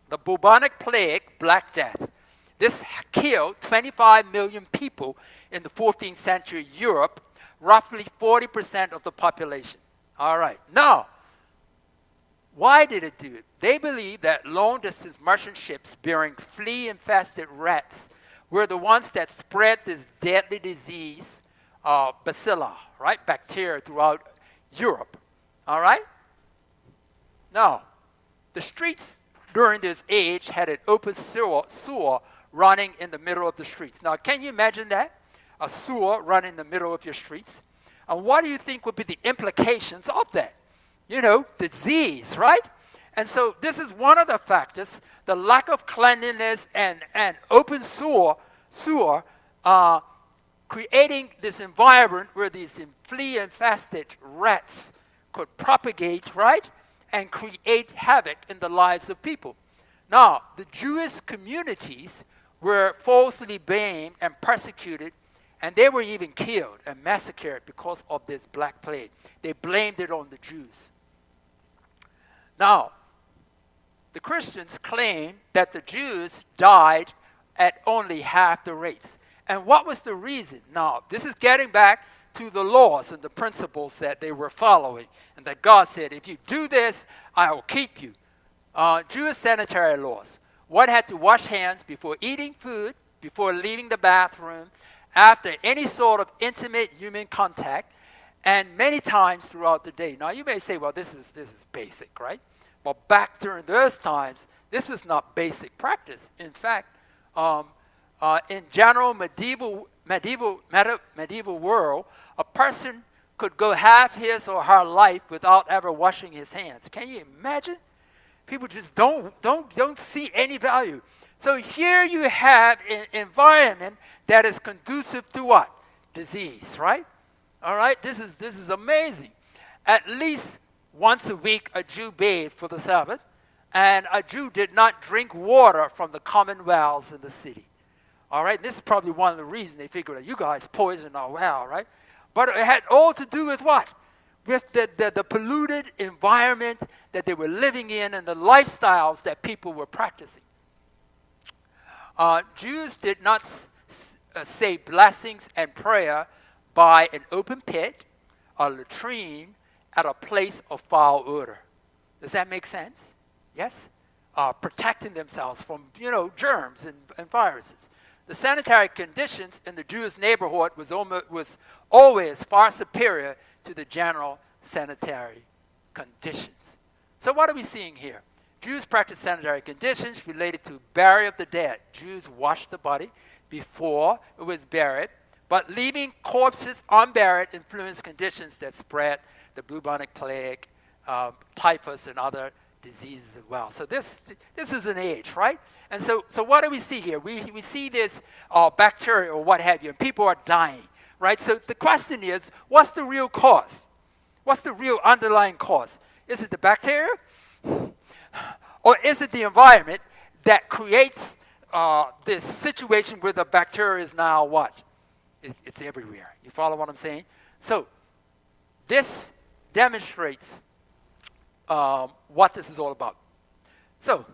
the bubonic plague, Black Death, this killed 25 million people in the 14th century Europe, roughly 40% of the population. All right, now, why did it do it? They believed that long-distance merchant ships bearing flea-infested rats were the ones that spread this deadly disease, bacilli, right, bacteria throughout Europe, all right? Now, the streets during this age had an open sewer running in the middle of the streets. Now, can you imagine that? A sewer running in the middle of your streets? And what do you think would be the implications of that? You know, disease, right? And so this is one of the factors. the lack of cleanliness and open sewer creating this environment where these flea-infested rats could propagate, right, and create havoc in the lives of people. Now, the Jewish communities were falsely blamed and persecuted, and they were even killed and massacred because of this Black Plague. They blamed it on the Jews. Now, the Christians claim that the Jews died at only half the rates. And what was the reason? Now, this is getting back to the laws and the principles that they were following, and that God said, if you do this, I will keep you. Jewish sanitary laws. One had to wash hands before eating food, before leaving the bathroom, after any sort of intimate human contact, and many times throughout the day. Now, you may say, well, this is basic, right? Well, back during those times, this was not basic practice. In fact, in general medieval world, a person could go half his or her life without ever washing his hands. Can you imagine? People just don't see any value. So here you have an environment that is conducive to what? Disease, right? All right, this is amazing. At least once a week, a Jew bathed for the Sabbath, and a Jew did not drink water from the common wells in the city. All right, this is probably one of the reasons they figured out, you guys poisoned our well, right? But it had all to do with what? With the polluted environment that they were living in and the lifestyles that people were practicing. Jews did not say blessings and prayer by an open pit, a latrine, at a place of foul odor. Does that make sense? Yes? Protecting themselves from, germs and viruses. The sanitary conditions in the Jewish neighborhood was always far superior to the general sanitary conditions. So what are we seeing here? Jews practiced sanitary conditions related to burial of the dead. Jews washed the body before it was buried, but leaving corpses unburied influenced conditions that spread the bubonic plague, typhus, and other diseases as well. So this is an age, right? And so what do we see here? We see this bacteria or what have you, and people are dying, right? So the question is, what's the real cause? What's the real underlying cause? Is it the bacteria? Or is it the environment that creates this situation where the bacteria is now what? It's everywhere. You follow what I'm saying? So this demonstrates what this is all about. So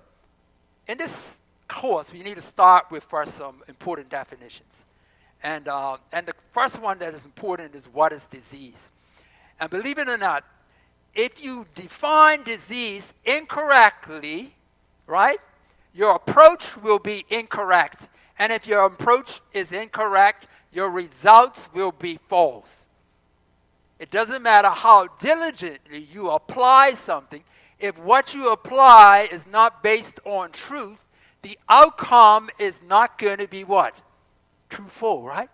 in this course, we need to start with first some important definitions. And the first one that is important is what is disease. And believe it or not, if you define disease incorrectly, right, your approach will be incorrect. And if your approach is incorrect, your results will be false. It doesn't matter how diligently you apply something. If what you apply is not based on truth, the outcome is not going to be what? Truthful, right?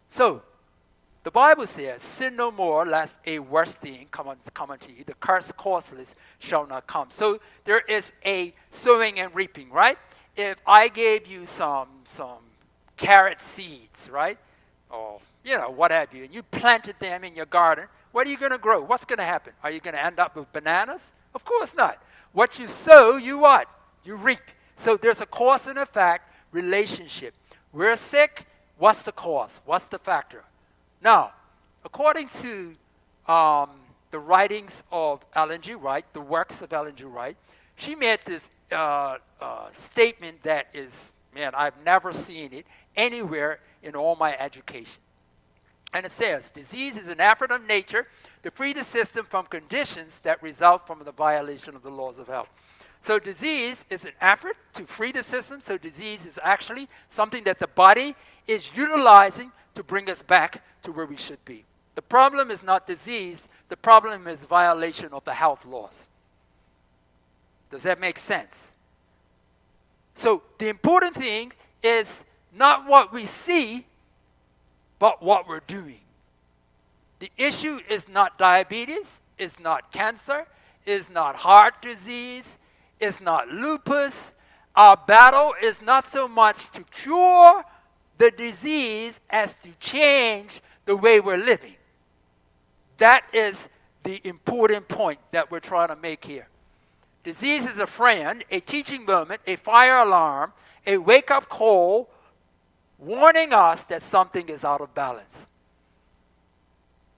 So, the Bible says, sin no more, lest a worse thing come unto you. The curse causeless shall not come. So there is a sowing and reaping, right? If I gave you some carrot seeds, right? Or, what have you, and you planted them in your garden, what are you going to grow? What's going to happen? Are you going to end up with bananas? Of course not. What you sow, you what? You reap. So there's a cause and effect relationship. We're sick. What's the cause? What's the factor? Now, according to the writings of Ellen G. Wright, the works of Ellen G. Wright, she made this statement that is, man, I've never seen it anywhere in all my education. And it says, disease is an effort of nature to free the system from conditions that result from the violation of the laws of health. So disease is an effort to free the system. So disease is actually something that the body is utilizing to bring us back to where we should be. The problem is not disease. The problem is violation of the health laws. Does that make sense? So the important thing is not what we see, but what we're doing. The issue is not diabetes, is not cancer, is not heart disease, It's not lupus. Our battle is not so much to cure the disease as to change the way we're living. That is the important point that we're trying to make here. Disease is a friend, a teaching moment, a fire alarm, a wake-up call, warning us that something is out of balance.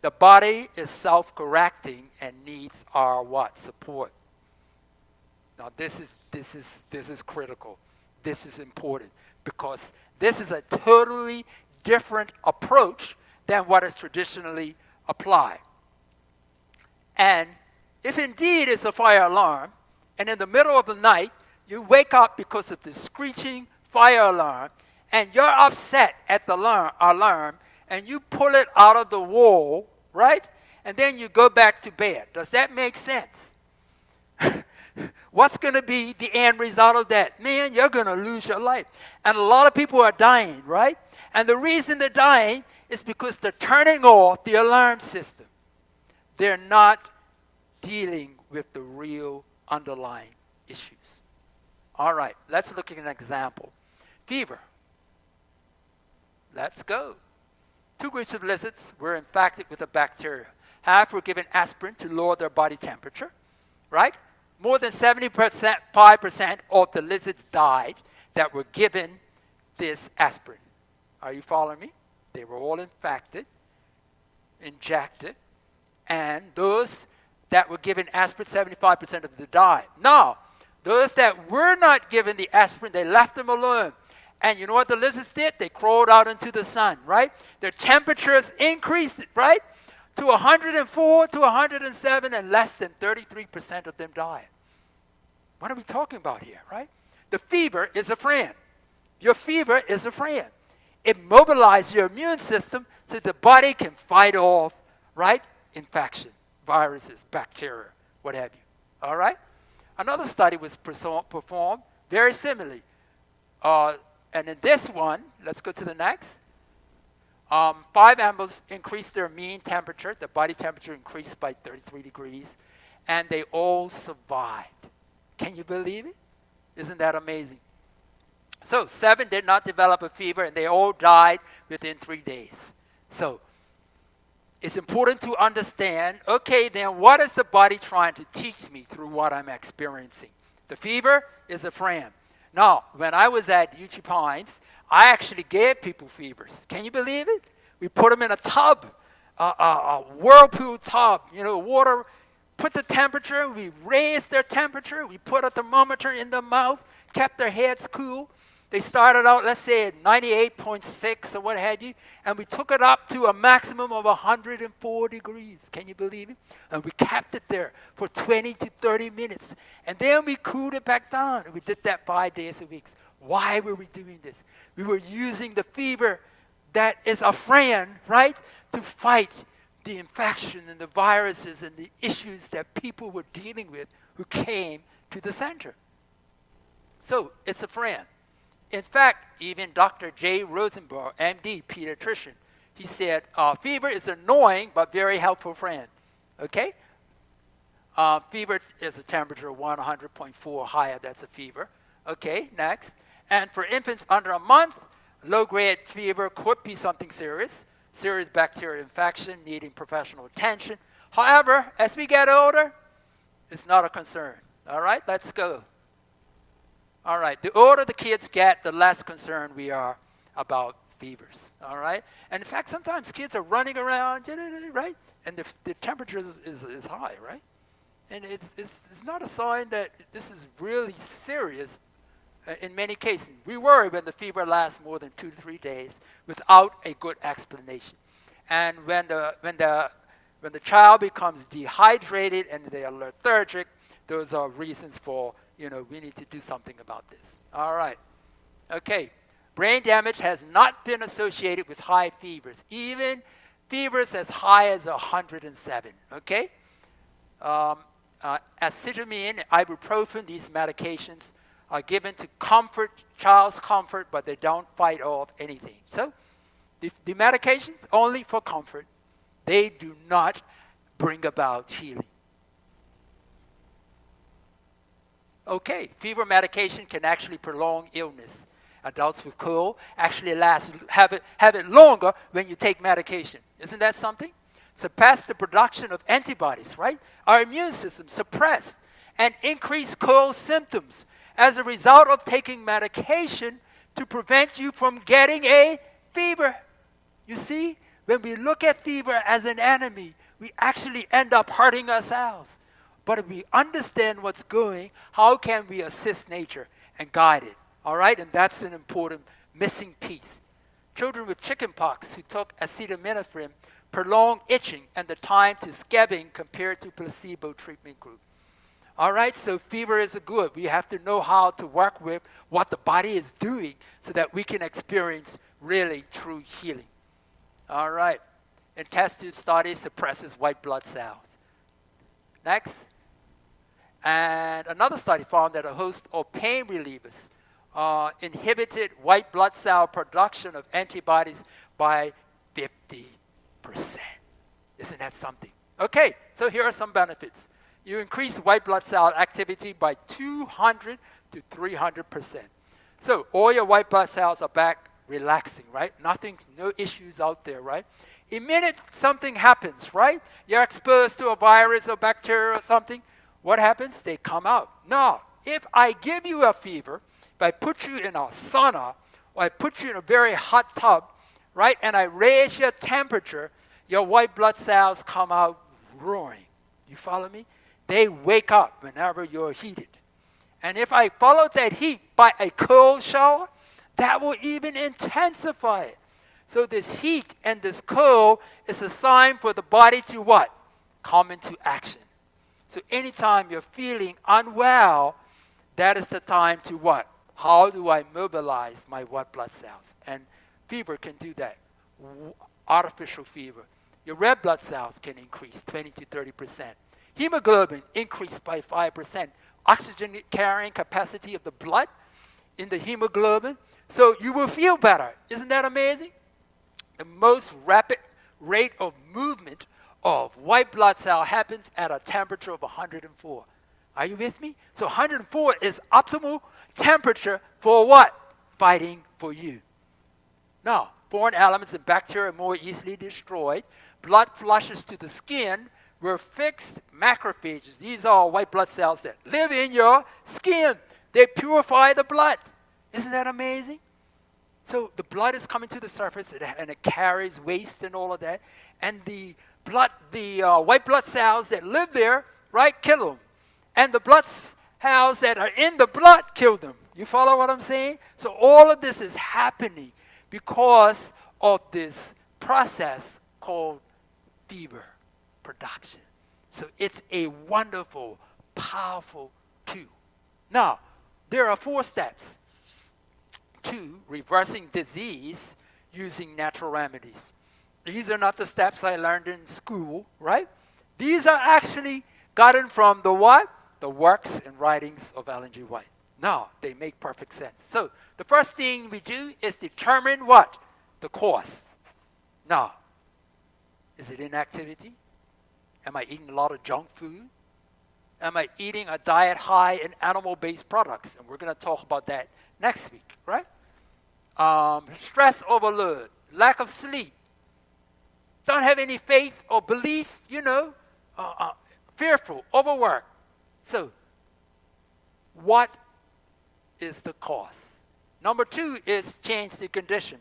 The body is self-correcting and needs our what? Support. Now this is critical. This is important because this is a totally different approach than what is traditionally applied. And if indeed it's a fire alarm, and in the middle of the night you wake up because of the screeching fire alarm, and you're upset at the alarm, and you pull it out of the wall, right? And then you go back to bed. Does that make sense? What's going to be the end result of that? Man, you're going to lose your life. And a lot of people are dying, right? And the reason they're dying is because they're turning off the alarm system. They're not dealing with the real underlying issues. All right, let's look at an example. Fever. Let's go. 2 groups of lizards were infected with a bacteria. Half were given aspirin to lower their body temperature, right? More than 75% of the lizards died that were given this aspirin. Are you following me? They were all infected, injected, and those that were given aspirin, 75% of them died. Now, those that were not given the aspirin, they left them alone. And you know what the lizards did? They crawled out into the sun, right? Their temperatures increased, right? To 104, to 107, and less than 33% of them died. What are we talking about here, right? The fever is a friend. Your fever is a friend. It mobilizes your immune system so the body can fight off, right? Infection, viruses, bacteria, what have you. All right? Another study was performed very similarly. And in this one, let's go to the next. 5 animals increased their mean temperature. The body temperature increased by 33 degrees. And they all survived. Can you believe it? Isn't that amazing? So 7 did not develop a fever, and they all died within 3 days. So it's important to understand, okay, then what is the body trying to teach me through what I'm experiencing? The fever is a friend. Now, when I was at UT Pines, I actually gave people fevers. Can you believe it? We put them in a tub, a whirlpool tub, water, put the temperature, we raised their temperature, we put a thermometer in the mouth, kept their heads cool. They started out, let's say, at 98.6 or what have you, and we took it up to a maximum of 104 degrees. Can you believe it? And we kept it there for 20 to 30 minutes. And then we cooled it back down. And we did that 5 days a week. Why were we doing this? We were using the fever that is a friend, right, to fight the infection and the viruses and the issues that people were dealing with who came to the center. So it's a friend. In fact, even Dr. J. Rosenberg, MD, pediatrician, he said, fever is annoying but very helpful friend. Okay? Fever is a temperature of 100.4 higher. That's a fever. Okay, next. And for infants under a month, low-grade fever could be something serious bacterial infection needing professional attention. However, as we get older, it's not a concern. All right, let's go. All right, the older the kids get, the less concerned we are about fevers, all right? And in fact, sometimes kids are running around, right? And the temperature is high, right? And it's not a sign that this is really serious in many cases. We worry when the fever lasts more than 2 to 3 days without a good explanation. And when the child becomes dehydrated and they are lethargic, those are reasons for we need to do something about this. All right. Okay. Brain damage has not been associated with high fevers, even fevers as high as 107. Okay? Acetaminophen, ibuprofen, these medications are given to comfort, child's comfort, but they don't fight off anything. So the medications only for comfort. They do not bring about healing. Okay, fever medication can actually prolong illness. Adults with cold actually have it longer when you take medication. Isn't that something? Suppress the production of antibodies, right? Our immune system suppressed and increased cold symptoms as a result of taking medication to prevent you from getting a fever. You see, when we look at fever as an enemy, we actually end up hurting ourselves. But if we understand what's going, how can we assist nature and guide it? All right, and that's an important missing piece. Children with chickenpox who took acetaminophen prolonged itching and the time to scabbing compared to placebo treatment group. All right, so fever is good. We have to know how to work with what the body is doing so that we can experience really true healing. All right, and test tube study suppresses white blood cells. Next. And another study found that a host of pain relievers inhibited white blood cell production of antibodies by 50%. Isn't that something? Okay, so here are some benefits. You increase white blood cell activity by 200 to 300%. So all your white blood cells are back relaxing, right? No issues out there, right? The minute something happens, right? You're exposed to a virus or bacteria or something, what happens? They come out. Now, if I give you a fever, if I put you in a sauna, or I put you in a very hot tub, right, and I raise your temperature, your white blood cells come out roaring. You follow me? They wake up whenever you're heated. And if I follow that heat by a cold shower, that will even intensify it. So this heat and this cold is a sign for the body to what? Come into action. So anytime you're feeling unwell, that is the time to what? How do I mobilize my white blood cells? And fever can do that. Artificial fever. Your red blood cells can increase 20 to 30%. Hemoglobin increased by 5%. Oxygen carrying capacity of the blood in the hemoglobin. So you will feel better. Isn't that amazing? The most rapid rate of movement of white blood cell happens at a temperature of 104. Are you with me? So 104 is optimal temperature for what? Fighting for you. Now, foreign elements and bacteria are more easily destroyed. Blood flushes to the skin where fixed macrophages, these are white blood cells that live in your skin. They purify the blood. Isn't that amazing? So the blood is coming to the surface and it carries waste and all of that. And the white blood cells that live there, right, kill them. And the blood cells that are in the blood kill them. You follow what I'm saying? So all of this is happening because of this process called fever production. So it's a wonderful, powerful tool. Now, there are 4 steps to reversing disease using natural remedies. These are not the steps I learned in school, right? These are actually gotten from the what? The works and writings of Ellen G. White. Now, they make perfect sense. So, the first thing we do is determine what? The cause. Now, is it inactivity? Am I eating a lot of junk food? Am I eating a diet high in animal-based products? And we're going to talk about that next week, right? Stress overload, lack of sleep, don't have any faith or belief, fearful, overwork. So, what is the cause? Number 2 is change the condition.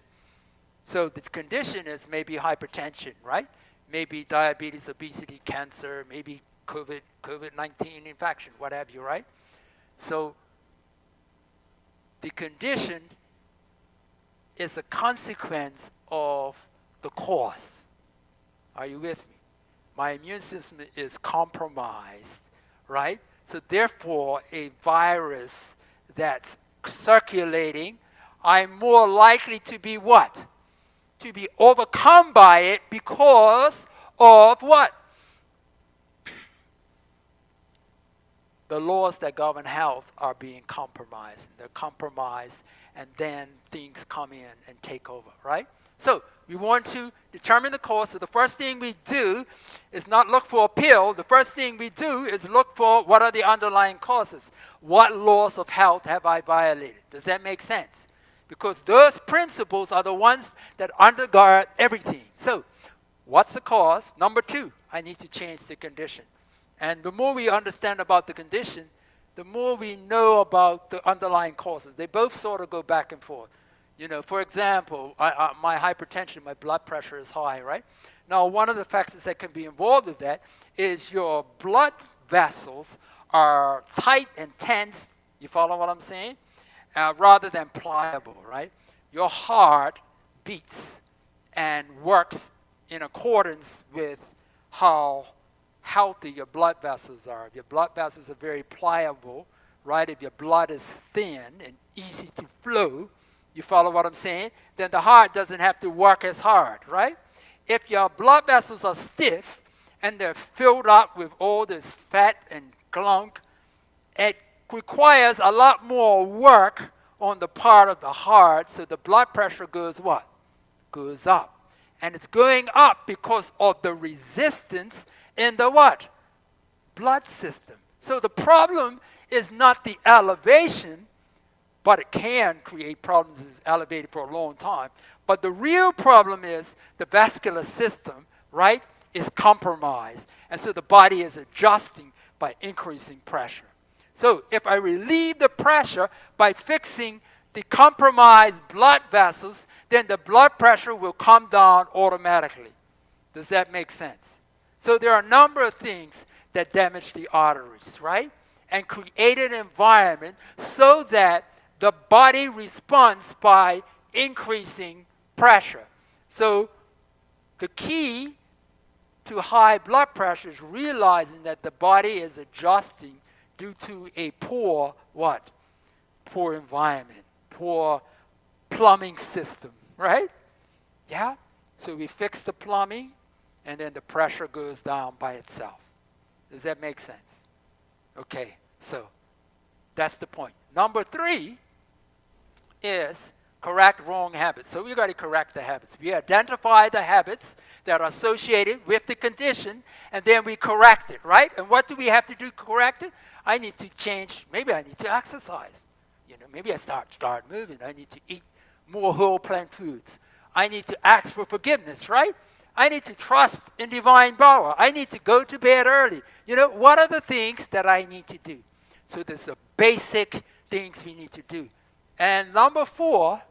So the condition is maybe hypertension, right? Maybe diabetes, obesity, cancer, maybe COVID-19 infection, what have you, right? So the condition is a consequence of the cause. Are you with me? My immune system is compromised, right? So therefore, a virus that's circulating, I'm more likely to be what? To be overcome by it because of what? The laws that govern health are being compromised. They're compromised, and then things come in and take over, right? So we want to determine the cause. So the first thing we do is not look for a pill. The first thing we do is look for what are the underlying causes. What laws of health have I violated? Does that make sense? Because those principles are the ones that undergird everything. So what's the cause? Number two, I need to change the condition. And the more we understand about the condition, the more we know about the underlying causes. They both sort of go back and forth. You know, for example, my hypertension, my blood pressure is high, right? Now, one of the factors that can be involved with that is your blood vessels are tight and tense. You follow what I'm saying? Rather than pliable, right? Your heart beats and works in accordance with how healthy your blood vessels are. If your blood vessels are very pliable, right? If your blood is thin and easy to flow, you follow what I'm saying? Then the heart doesn't have to work as hard, right? If your blood vessels are stiff and they're filled up with all this fat and gunk, it requires a lot more work on the part of the heart, so the blood pressure goes what? Goes up. And it's going up because of the resistance in the what? Blood system. So the problem is not the elevation, but it can create problems if it's elevated for a long time. But the real problem is the vascular system, right, is compromised. And so the body is adjusting by increasing pressure. So if I relieve the pressure by fixing the compromised blood vessels, then the blood pressure will come down automatically. Does that make sense? So there are a number of things that damage the arteries, right? And create an environment so that the body responds by increasing pressure. So the key to high blood pressure is realizing that the body is adjusting due to a poor what? Poor environment, poor plumbing system, right? Yeah? So we fix the plumbing, and then the pressure goes down by itself. Does that make sense? Okay, so that's the point. Number three is correct wrong habits. So we got to correct the habits. We identify the habits that are associated with the condition, and then we correct it, right? And what do we have to do to correct it? I need to change. Maybe I need to exercise. You know, maybe I start moving. I need to eat more whole plant foods. I need to ask for forgiveness, right? I need to trust in divine power. I need to go to bed early. You know, what are the things that I need to do? So there's a basic things we need to do. And number four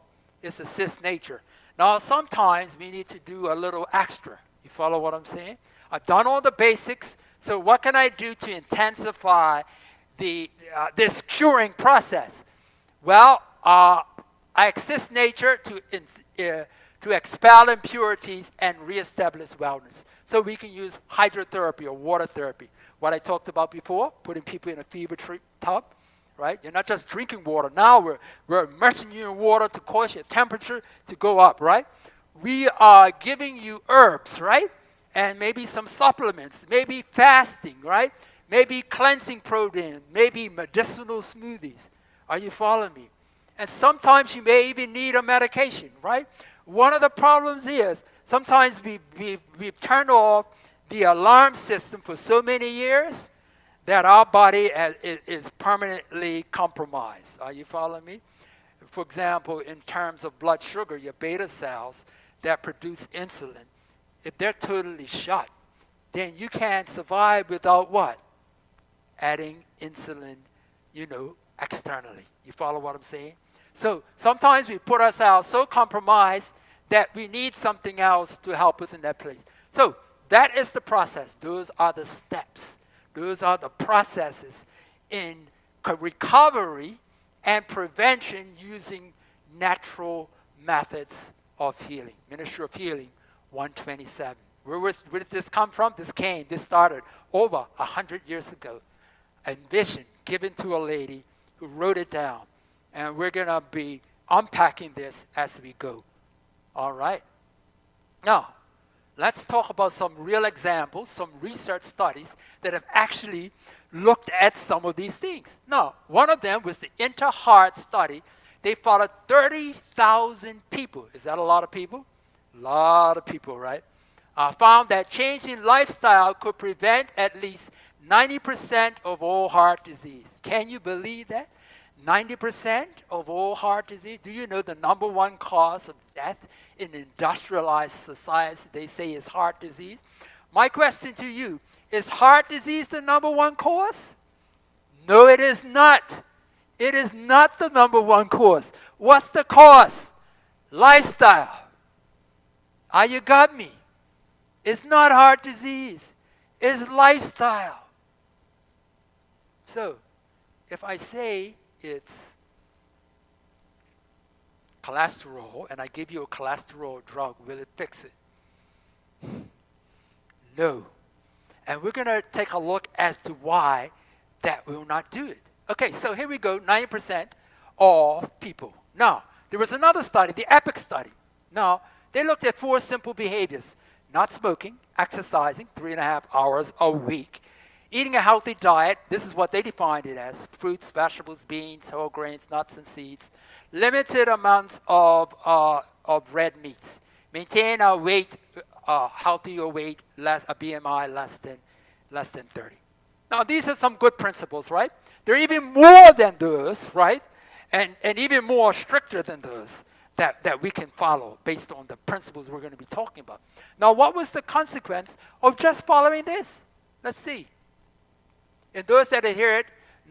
is assist nature. Now, sometimes we need to do a little extra. You follow what I'm saying? I've done all the basics. So what can I do to intensify this curing process? Well, I assist nature to expel impurities and reestablish wellness. So we can use hydrotherapy or water therapy. What I talked about before, putting people in a fever tub, right? You're not just drinking water. Now we're immersing you in water to cause your temperature to go up, right? We are giving you herbs, right? And maybe some supplements, maybe fasting, right? Maybe cleansing protein, maybe medicinal smoothies. Are you following me? And sometimes you may even need a medication, right? One of the problems is sometimes we've turned off the alarm system for so many years that our body is permanently compromised. Are you following me? For example, in terms of blood sugar, your beta cells that produce insulin, if they're totally shut, then you can't survive without what? Adding insulin, externally. You follow what I'm saying? So sometimes we put ourselves so compromised that we need something else to help us in that place. So that is the process. Those are the steps. Those are the processes in recovery and prevention using natural methods of healing. Ministry of Healing 127. Where did this come from? This started over 100 years ago. A vision given to a lady who wrote it down. And we're going to be unpacking this as we go. All right. Now, let's talk about some real examples, some research studies that have actually looked at some of these things. Now, one of them was the Inter-Heart study. They followed 30,000 people. Is that a lot of people? A lot of people, right? Found that changing lifestyle could prevent at least 90% of all heart disease. Can you believe that? 90% of all heart disease. Do you know the number one cause of death in industrialized society, they say, is heart disease? My question to you, is heart disease the number one cause? No, it is not. It is not the number one cause. What's the cause? Lifestyle. You got me. It's not heart disease. It's lifestyle. So, if I say it's cholesterol and I give you a cholesterol drug, will it fix it? No. And we're going to take a look as to why that will not do it. Okay, so here we go, 90% of people. Now, there was another study, the EPIC study. Now, they looked at 4 simple behaviors: not smoking, exercising 3.5 hours a week, eating a healthy diet. This is what they defined it as: fruits, vegetables, beans, whole grains, nuts, and seeds. Limited amounts of red meats. Maintain a weight, healthier weight, a BMI less than 30. Now, these are some good principles, right? They're even more than those, right? And even more stricter than those that we can follow based on the principles we're going to be talking about. Now, what was the consequence of just following this? Let's see. In those that adhere it,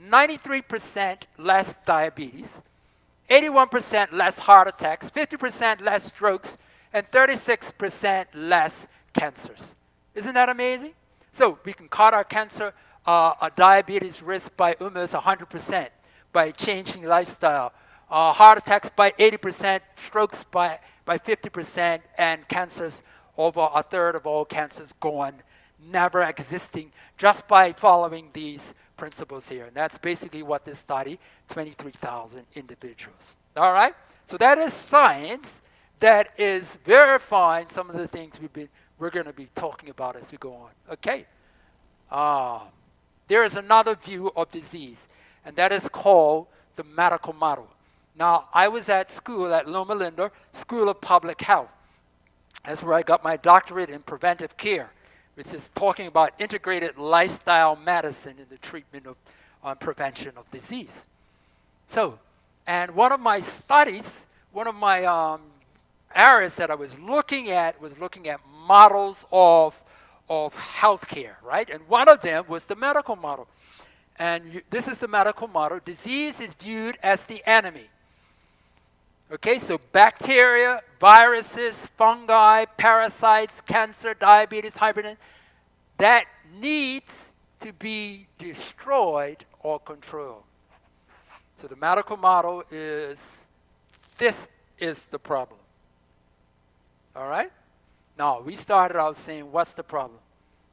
93% less diabetes, 81% less heart attacks, 50% less strokes, and 36% less cancers. Isn't that amazing? So we can cut our cancer, diabetes risk by almost 100% by changing lifestyle. Heart attacks by 80%, strokes by 50%, and cancers, over a third of all cancers gone, never existing, just by following these principles here. And that's basically what this study, 23,000 individuals. All right? So that is science that is verifying some of the things we're going to be talking about as we go on. Okay? There is another view of disease, and that is called the medical model. Now, I was at school at Loma Linda School of Public Health. That's where I got my doctorate in preventive care, which is talking about integrated lifestyle medicine in the treatment of prevention of disease. So, and one of my studies, one of my areas that I was looking at models of healthcare, right? And one of them was the medical model. And this is the medical model. Disease is viewed as the enemy. Okay, so bacteria, viruses, fungi, parasites, cancer, diabetes, hypertension, that needs to be destroyed or controlled. So the medical model is, this is the problem. All right? Now, we started out saying, what's the problem?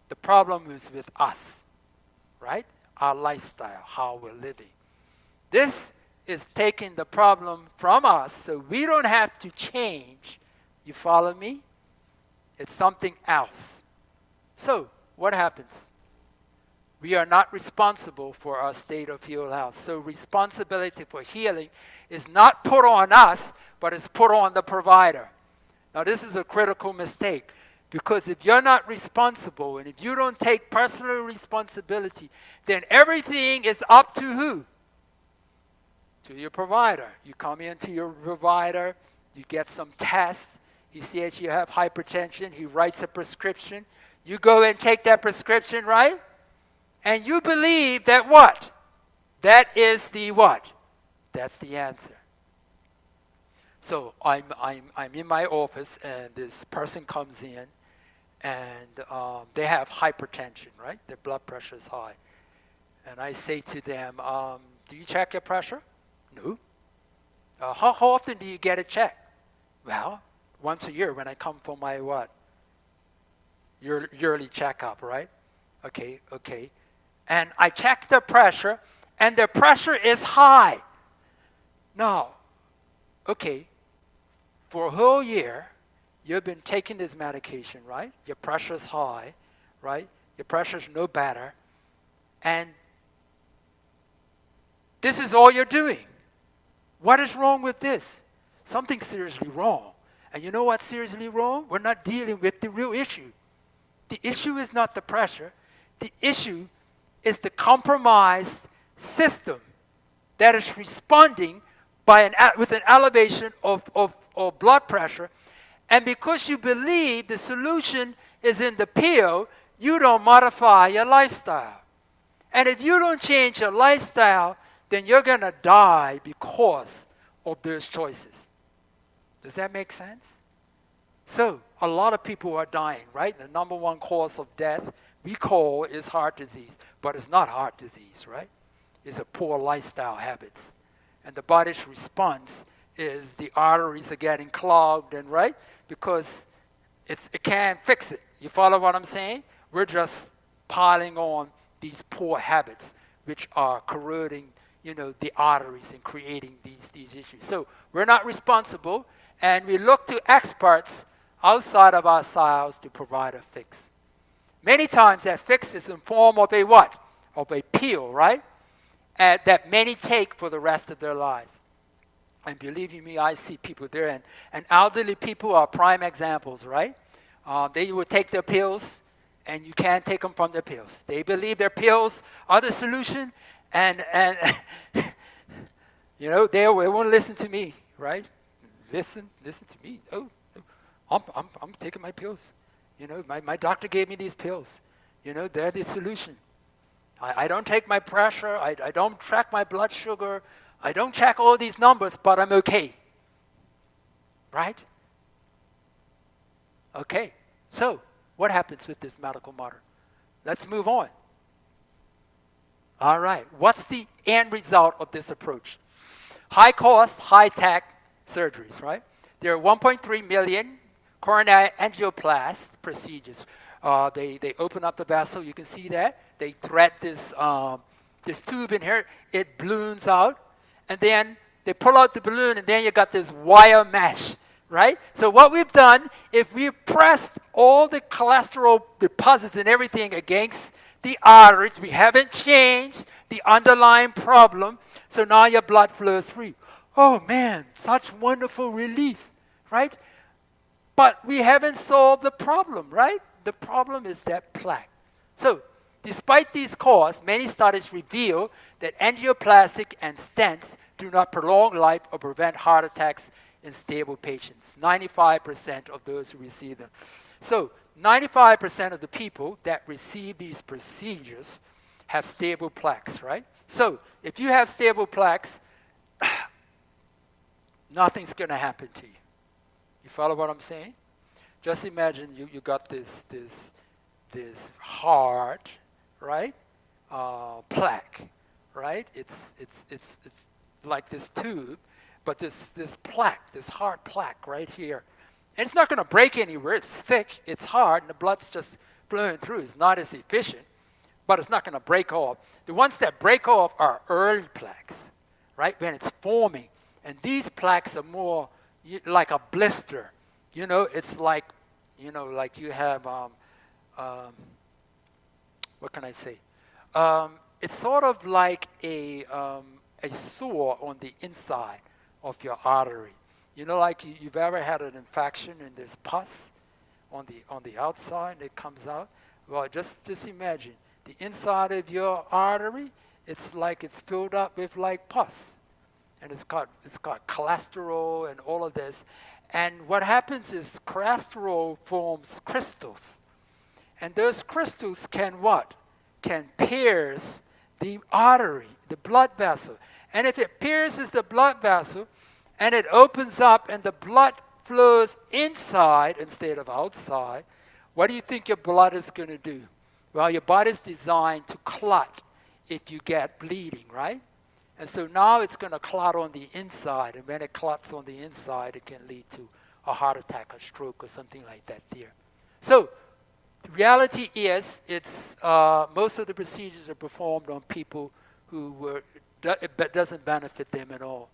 The problem is with us, right? Our lifestyle, how we're living. This is taking the problem from us so we don't have to change. You follow me? It's something else. So, what happens? We are not responsible for our state of healed health. So responsibility for healing is not put on us, but it's put on the provider. Now, this is a critical mistake, because if you're not responsible and if you don't take personal responsibility, then everything is up to who? To your provider. You come into your provider, you get some tests, he says you have hypertension, he writes a prescription. You go and take that prescription, right? And you believe that what? That is the what? That's the answer. So I'm in my office, and this person comes in, and they have hypertension, right? Their blood pressure is high. And I say to them, do you check your pressure? No. How often do you get it checked? Well, once a year when I come for my what? Yearly checkup, right? Okay. And I check the pressure, and the pressure is high. Now, okay, for a whole year, you've been taking this medication, right? Your pressure's high, right? Your pressure's no better. And this is all you're doing. What is wrong with this? Something's seriously wrong. And you know what's seriously wrong? We're not dealing with the real issue. The issue is not the pressure. The issue is the compromised system that is responding with an elevation of blood pressure. And because you believe the solution is in the pill, you don't modify your lifestyle. And if you don't change your lifestyle, then you're going to die because of those choices. Does that make sense? So, a lot of people are dying, right? The number one cause of death we call is heart disease, but it's not heart disease, right? It's a poor lifestyle habits. And the body's response is the arteries are getting clogged, and right? Because it can't fix it. You follow what I'm saying? We're just piling on these poor habits which are corroding, the arteries and creating these issues. So we're not responsible, and we look to experts outside of ourselves to provide a fix. Many times that fix is in form of a what? Of a pill, right? And that many take for the rest of their lives. And believe you me, I see people there, and elderly people are prime examples, right? They will take their pills, and you can't take them from their pills. They believe their pills are the solution, and they won't listen to me, right? Listen to me. Oh, I'm taking my pills. My doctor gave me these pills. They're the solution. I don't take my pressure. I don't track my blood sugar. I don't check all these numbers, but I'm okay. Right? Okay. So, what happens with this medical model? Let's move on. All right. What's the end result of this approach? High cost, high tech surgeries, right? There are 1.3 million coronary angioplasty procedures. They open up the vessel. You can see that. They thread this tube in here. It balloons out. And then they pull out the balloon, and then you got this wire mesh, right? So what we've done, if we've pressed all the cholesterol deposits and everything against the arteries, we haven't changed the underlying problem, so now your blood flows free. Oh man, such wonderful relief, right? But we haven't solved the problem, right? The problem is that plaque. So, despite these causes, many studies reveal that angioplastic and stents do not prolong life or prevent heart attacks in stable patients. 95% of those who receive them. So, 95% of the people that receive these procedures have stable plaques, right? So, if you have stable plaques, nothing's going to happen to you. You follow what I'm saying? Just imagine you got this heart, right? Plaque, right? It's like this tube, but this plaque, this hard plaque right here. And it's not going to break anywhere. It's thick, it's hard, and the blood's just flowing through. It's not as efficient, but it's not going to break off. The ones that break off are early plaques, right? When it's forming. And these plaques are more like a blister. It's like, like you have, what can I say? It's sort of like a sore on the inside of your artery. Like you've ever had an infection and there's pus on the outside and it comes out. Well, just imagine the inside of your artery. It's like it's filled up with like pus, and it's got cholesterol and all of this. And what happens is cholesterol forms crystals, and those crystals can what? Can pierce the artery, the blood vessel. And if it pierces the blood vessel and it opens up and the blood flows inside instead of outside, what do you think your blood is going to do? Well, your body's designed to clot if you get bleeding, right? And so now it's going to clot on the inside, and when it clots on the inside, it can lead to a heart attack, a stroke, or something like that there. So the reality is, it's most of the procedures are performed on people who it doesn't benefit them at all.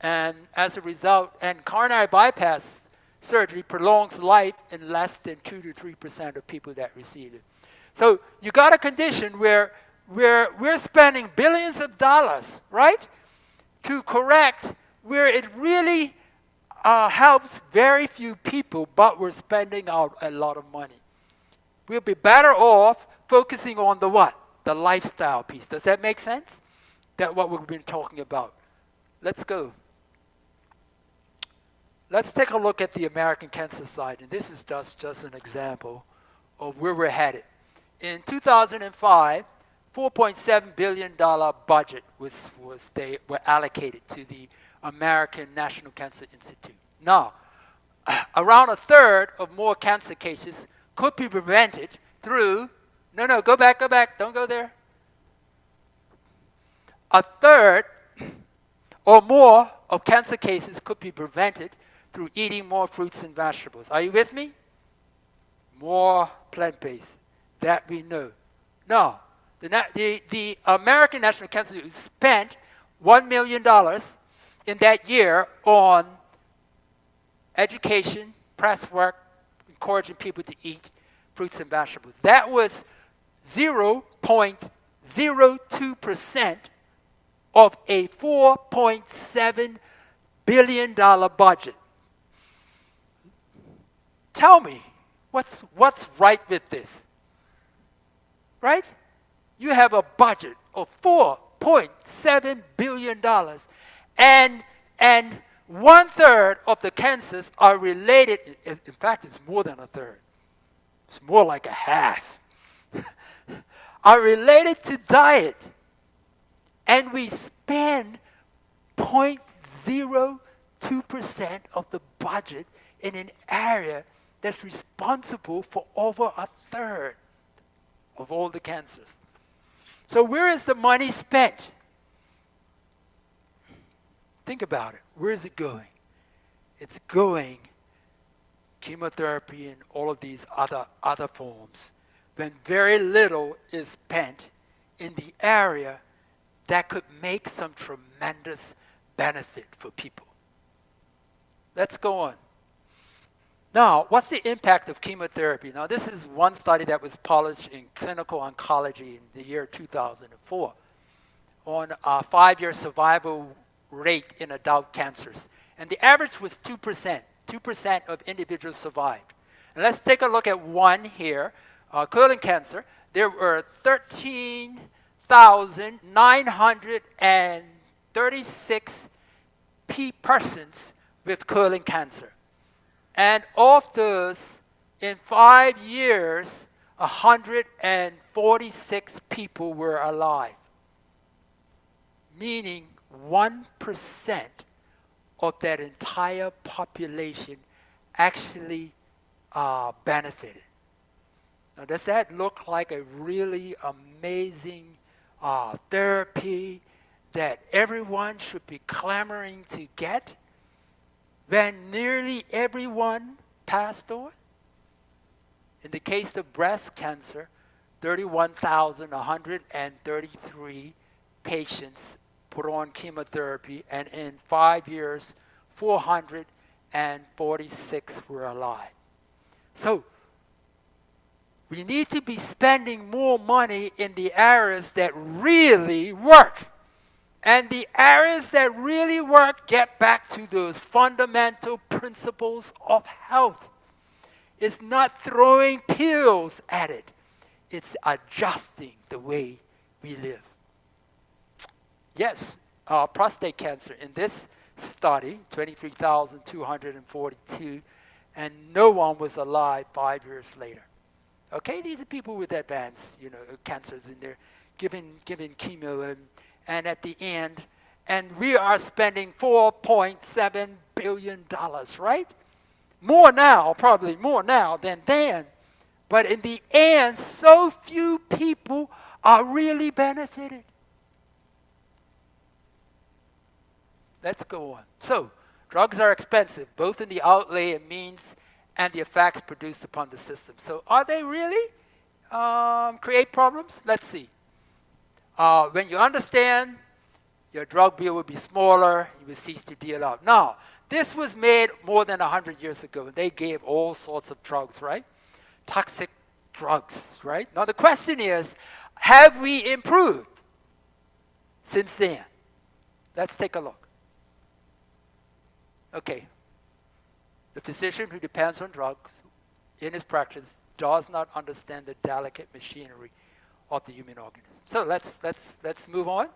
And as a result, and coronary bypass surgery prolongs life in less than 2 to 3% of people that receive it. So you got a condition where we're spending billions of dollars, right, to correct where it really helps very few people, but we're spending out a lot of money. We'll be better off focusing on the what? The lifestyle piece. Does that make sense? That's what we've been talking about. Let's go. Let's take a look at the American Cancer Society. And this is just an example of where we're headed. In 2005, $4.7 billion budget they were allocated to the American National Cancer Institute. Now, around a third of more cancer cases could be prevented through, no, go back, don't go there. A third or more of cancer cases could be prevented through eating more fruits and vegetables. Are you with me? More plant-based, that we know. Now, the American National Cancer Institute spent $1 million in that year on education, press work, encouraging people to eat fruits and vegetables. That was 0.02% of a $4.7 billion budget. Tell me, what's right with this? Right? You have a budget of $4.7 billion, and 1/3 of the cancers are related. In fact, it's more than a third. It's more like a half. Are related to diet. And we spend 0.02% of the budget in an area that's responsible for over a third of all the cancers. So where is the money spent? Think about it. Where is it going? It's going chemotherapy and all of these other forms, when very little is spent in the area that could make some tremendous benefit for people. Let's go on. Now, what's the impact of chemotherapy? Now, this is one study that was published in Clinical Oncology in the year 2004 on a 5-year survival rate in adult cancers. And the average was 2%. 2% of individuals survived. And let's take a look at one here, colon cancer. There were 13,936 persons with colon cancer. And of those, in 5 years, 146 people were alive, meaning 1% of that entire population actually benefited. Now, does that look like a really amazing therapy that everyone should be clamoring to get when nearly everyone passed on? In the case of breast cancer, 31,133 patients put on chemotherapy, and in 5 years, 446 were alive. So, we need to be spending more money in the areas that really work. And the areas that really work get back to those fundamental principles of health. It's not throwing pills at it. It's adjusting the way we live. Yes, prostate cancer. In this study, 23,242, and no one was alive 5 years later. Okay, these are people with advanced, cancers, and they're given chemo, and at the end, and we are spending $4.7 billion, right? More now, probably more now than then. But in the end, so few people are really benefited. Let's go on. So, drugs are expensive, both in the outlay and means and the effects produced upon the system. So are they really create problems? Let's see. When you understand, your drug bill will be smaller, you will cease to deal out. Now, this was made more than 100 years ago. They gave all sorts of drugs, right? Toxic drugs, right? Now the question is, have we improved since then? Let's take a look. Okay, The physician who depends on drugs in his practice does not understand the delicate machinery of the human organism. So let's move on.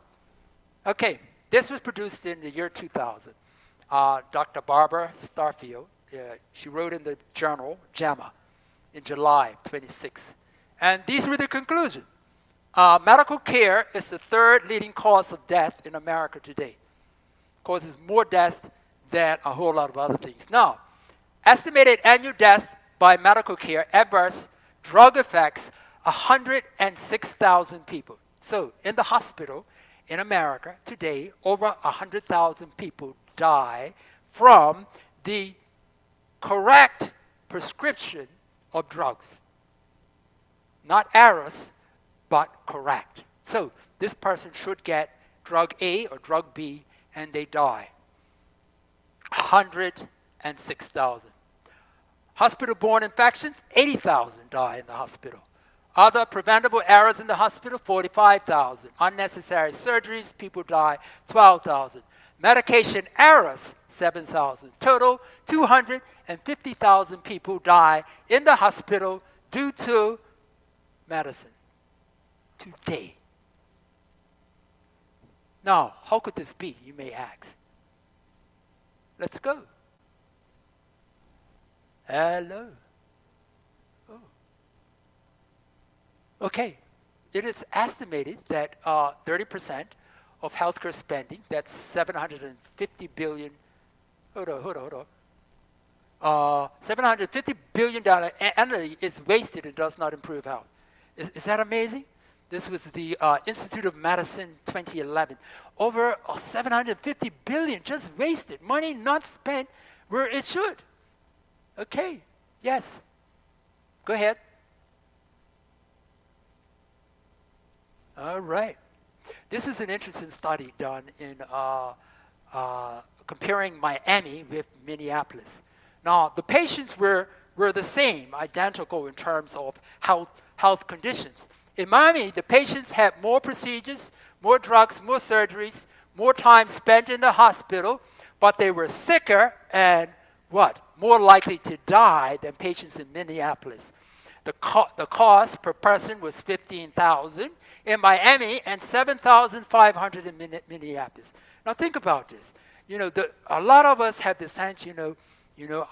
Okay, this was produced in the year 2000. Dr. Barbara Starfield, she wrote in the journal JAMA in July 26. And these were the conclusions. Medical care is the third leading cause of death in America today. Causes more death than a whole lot of other things. Now, estimated annual death by medical care, adverse drug effects, 106,000 people. So in the hospital in America today, over 100,000 people die from the correct prescription of drugs. Not errors, but correct. So this person should get drug A or drug B, and they die. 106,000. Hospital-borne infections, 80,000 die in the hospital. Other preventable errors in the hospital, 45,000. Unnecessary surgeries, people die, 12,000. Medication errors, 7,000. Total, 250,000 people die in the hospital due to medicine today. Now, how could this be, you may ask? Let's go. Hello. Oh. Okay, it is estimated that 30% of healthcare spending, that's 750 billion, hold on. $750 billion annually is wasted and does not improve health. Is that amazing? This was the Institute of Medicine 2011. Over 750 billion just wasted, money not spent where it should. Okay, yes. Go ahead. All right. This is an interesting study done in comparing Miami with Minneapolis. Now, the patients were the same, identical in terms of health conditions. In Miami, the patients had more procedures, more drugs, more surgeries, more time spent in the hospital, but they were sicker and what? More likely to die than patients in Minneapolis. The cost per person was $15,000 in Miami and $7,500 in Minneapolis. Now think about this. You know, a lot of us have the sense, you know,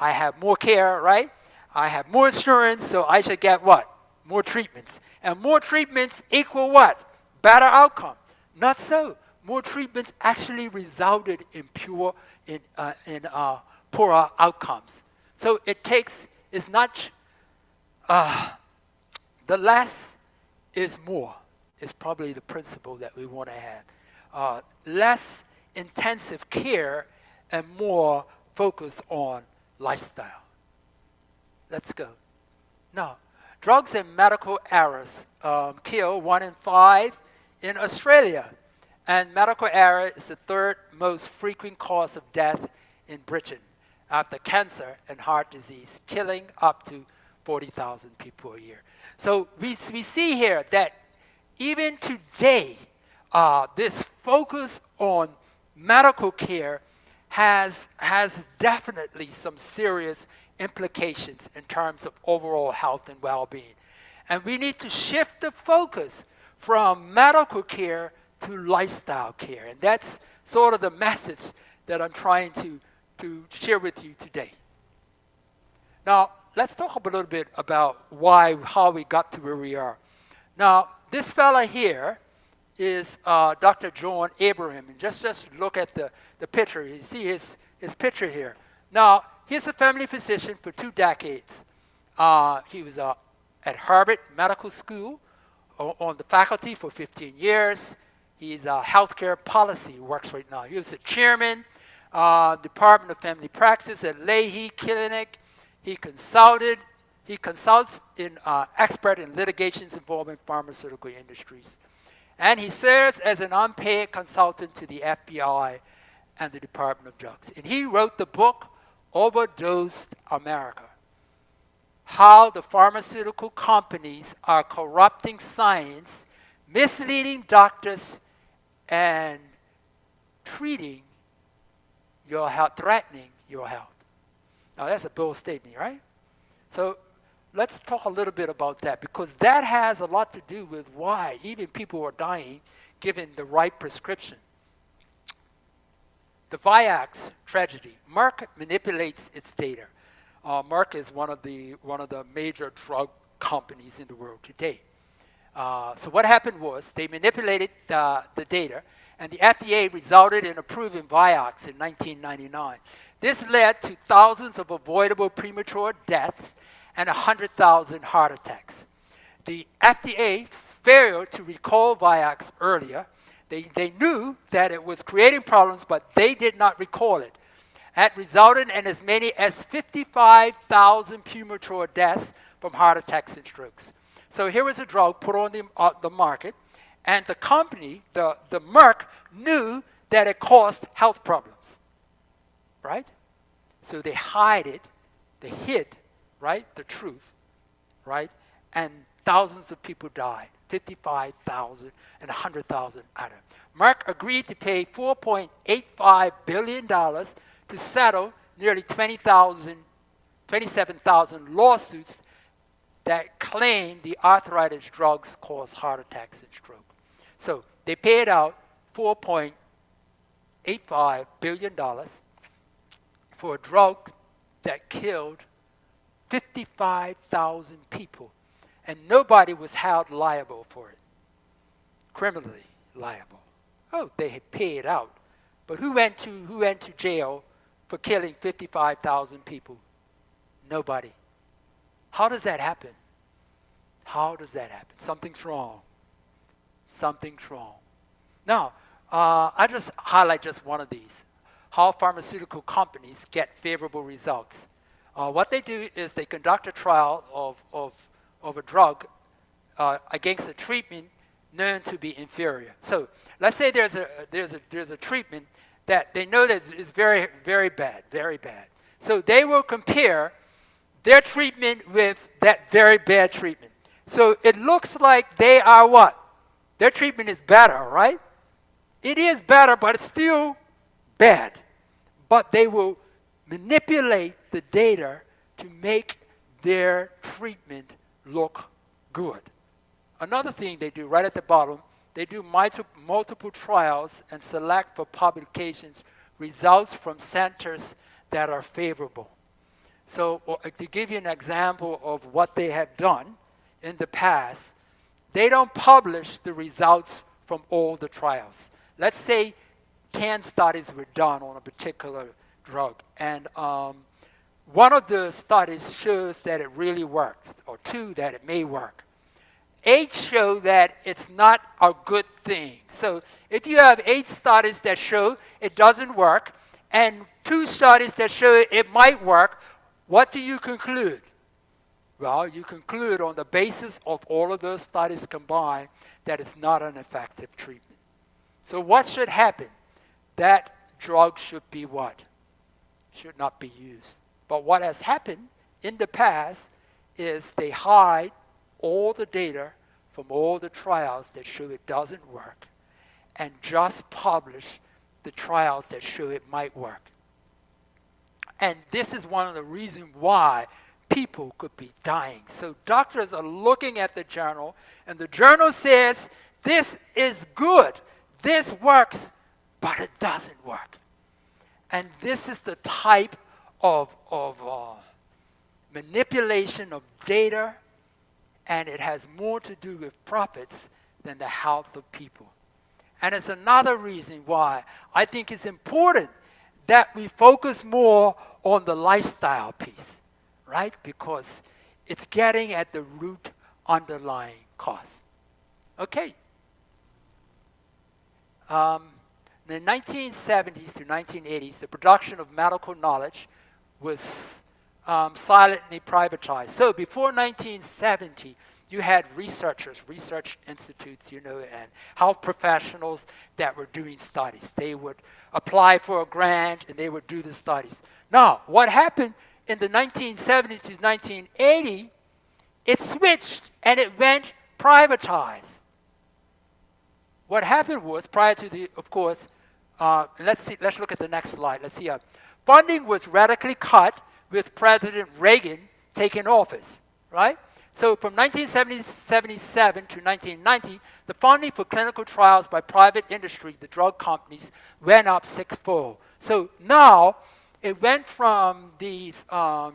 I have more care, right? I have more insurance, so I should get what? More treatments. And more treatments equal what? Better outcome. Not so. More treatments actually resulted in poorer outcomes. So it's not, the less is more, is probably the principle that we want to have. Less intensive care and more focus on lifestyle. Let's go. Now, drugs and medical errors kill 1 in 5 in Australia. And medical error is the third most frequent cause of death in Britain after cancer and heart disease, killing up to 40,000 people a year. So we see here that even today, this focus on medical care has definitely some serious implications in terms of overall health and well-being. And we need to shift the focus from medical care to lifestyle care. And that's sort of the message that I'm trying to share with you today. Now, let's talk a little bit about how we got to where we are. Now, this fella here is Dr. John Abraham. And just look at the picture. You see his picture here. Now, he's a family physician for 2 decades. He was at Harvard Medical School on the faculty for 15 years. He's a healthcare policy works right now. He was the chairman, Department of Family Practice at Leahy Clinic. He consults in expert in litigations involving pharmaceutical industries. And he serves as an unpaid consultant to the FBI and the Department of Drugs. And he wrote the book, Overdosed America: How the Pharmaceutical Companies Are Corrupting Science, Misleading Doctors, and threatening your health. Now, that's a bold statement, right? So let's talk a little bit about that, because that has a lot to do with why even people are dying given the right prescription. The Viax tragedy. Merck manipulates its data. Merck is one of the major drug companies in the world today. So what happened was they manipulated the data, and the FDA resulted in approving Vioxx in 1999. This led to thousands of avoidable premature deaths and 100,000 heart attacks. The FDA failed to recall Vioxx earlier. They knew that it was creating problems, but they did not recall it. That resulted in as many as 55,000 premature deaths from heart attacks and strokes. So here was a drug put on the market, and the company, the Merck, knew that it caused health problems, right? So they hid, right, the truth, right? And thousands of people died, 55,000 and 100,000 out of it. Merck agreed to pay $4.85 billion to settle nearly 27,000 lawsuits that claim the arthritis drugs cause heart attacks and stroke. So they paid out $4.85 billion for a drug that killed 55,000 people, and nobody was held liable for it, criminally liable. Oh, they had paid out, but who went to jail for killing 55,000 people? Nobody. How does that happen? How does that happen? Something's wrong. Something's wrong. Now, I just highlight just one of these. How pharmaceutical companies get favorable results. What they do is they conduct a trial of a drug against a treatment known to be inferior. So let's say there's a treatment that they know that is very, very bad, very bad. So they will compare their treatment with that very bad treatment. So it looks like they are what? Their treatment is better, right? It is better, but it's still bad. But they will manipulate the data to make their treatment look good. Another thing they do right at the bottom, they do multiple trials and select for publications results from centers that are favorable. So to give you an example of what they have done in the past, they don't publish the results from all the trials. Let's say 10 studies were done on a particular drug, and one of the studies shows that it really works, or 2 that it may work. 8 show that it's not a good thing. So if you have 8 studies that show it doesn't work, and 2 studies that show it might work, what do you conclude? Well, you conclude on the basis of all of those studies combined that it's not an effective treatment. So what should happen? That drug should be what? Should not be used. But what has happened in the past is they hide all the data from all the trials that show it doesn't work and just publish the trials that show it might work. And this is one of the reasons why people could be dying. So doctors are looking at the journal, and the journal says, this is good, this works, but it doesn't work. And this is the type of manipulation of data, and it has more to do with profits than the health of people. And it's another reason why I think it's important that we focus more on the lifestyle piece, right? Because it's getting at the root underlying cause. Okay. In the 1970s to 1980s, the production of medical knowledge was silently privatized. So before 1970, you had researchers, research institutes, and health professionals that were doing studies. They would apply for a grant, and they would do the studies. Now, what happened in the 1970s to 1980, it switched, and it went privatized. What happened was, prior to the, of course, let's look at the next slide. Let's see. Funding was radically cut with President Reagan taking office, right? So from 1977 to 1990, the funding for clinical trials by private industry, the drug companies, went up sixfold. So now it went from these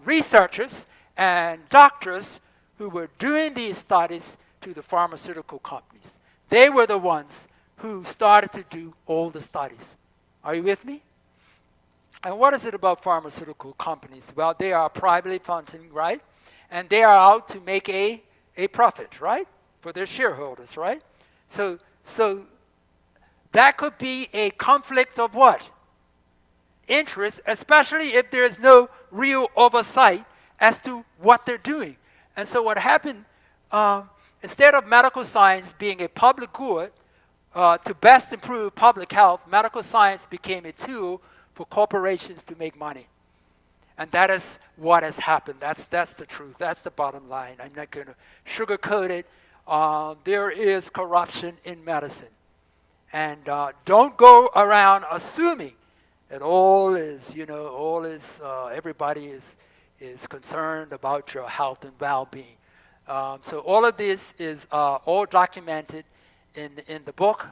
researchers and doctors who were doing these studies to the pharmaceutical companies. They were the ones who started to do all the studies. Are you with me? And what is it about pharmaceutical companies? Well, they are privately funding, right? And they are out to make a profit, right? For their shareholders, right? So that could be a conflict of what? Interest, especially if there is no real oversight as to what they're doing. And so what happened, instead of medical science being a public good to best improve public health, medical science became a tool for corporations to make money. And that is what has happened. That's the truth. That's the bottom line. I'm not going to sugarcoat it. There is corruption in medicine. And don't go around assuming that everybody is concerned about your health and well-being. So all of this is all documented in the book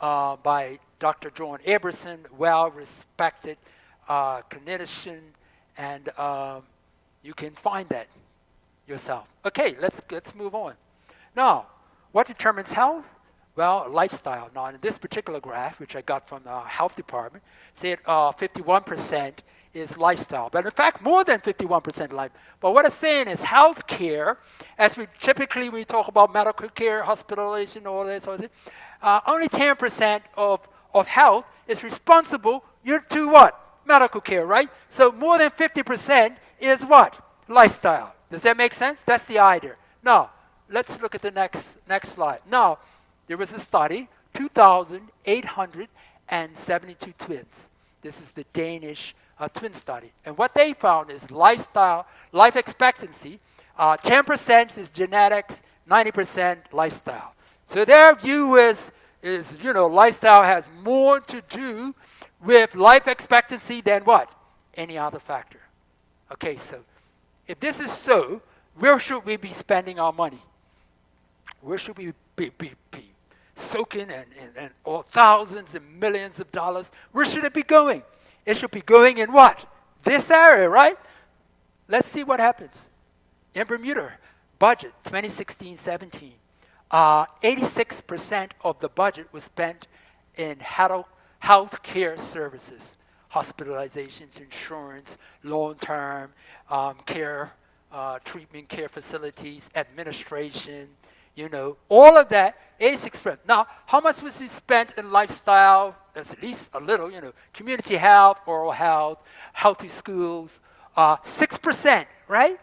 by Dr. John Edison, well-respected clinician, and you can find that yourself. Okay, let's move on. Now, what determines health? Well, lifestyle. Now, in this particular graph, which I got from the health department, said 51% is lifestyle. But in fact, more than 51% life. But what it's saying is health care, as we typically, when we talk about medical care, hospitalization, all that sort of thing, only 10% of health is responsible to what? Medical care, right? So more than 50% is what? Lifestyle. Does that make sense? That's the idea. Now, let's look at the next slide. Now, there was a study, 2,872 twins. This is the Danish twin study. And what they found is life expectancy, 10% is genetics, 90% lifestyle. So their view is lifestyle has more to do with life expectancy than what? Any other factor. Okay, so if this is so, where should we be spending our money? Where should we be soaking and all thousands and millions of dollars? Where should it be going? It should be going in what? This area, right? Let's see what happens. In Bermuda, budget 2016-17, 86% of the budget was spent in health care services, hospitalizations, insurance, long-term care, treatment care facilities, administration, all of that, 86%. Now, how much was spent in lifestyle? That's at least a little, community health, oral health, healthy schools, 6%, right?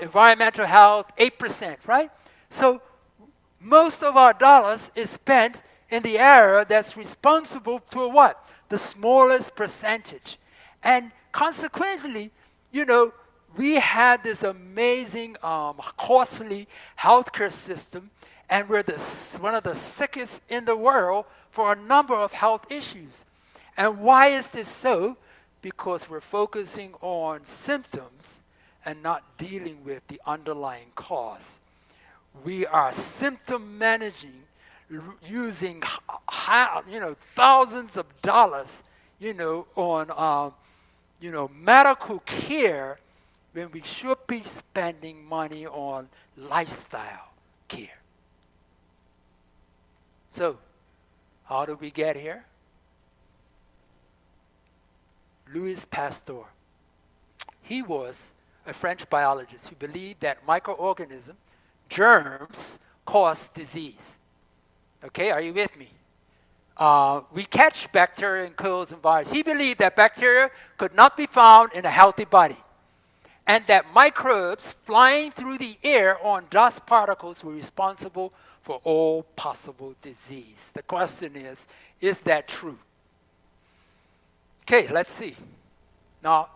Environmental health, 8%, right? So most of our dollars is spent in the area that's responsible for what? The smallest percentage. And consequently, we had this amazing, costly healthcare system, and we're one of the sickest in the world for a number of health issues. And why is this so? Because we're focusing on symptoms and not dealing with the underlying cause. We are symptom managing using thousands of dollars on medical care when we should be spending money on lifestyle care. So, how did we get here? Louis Pasteur. He was a French biologist who believed that microorganisms, germs, cause disease. Okay, are you with me? We catch bacteria and colds and viruses. He believed that bacteria could not be found in a healthy body, and that microbes flying through the air on dust particles were responsible for all possible disease. The question is that true? Okay, let's see. Now,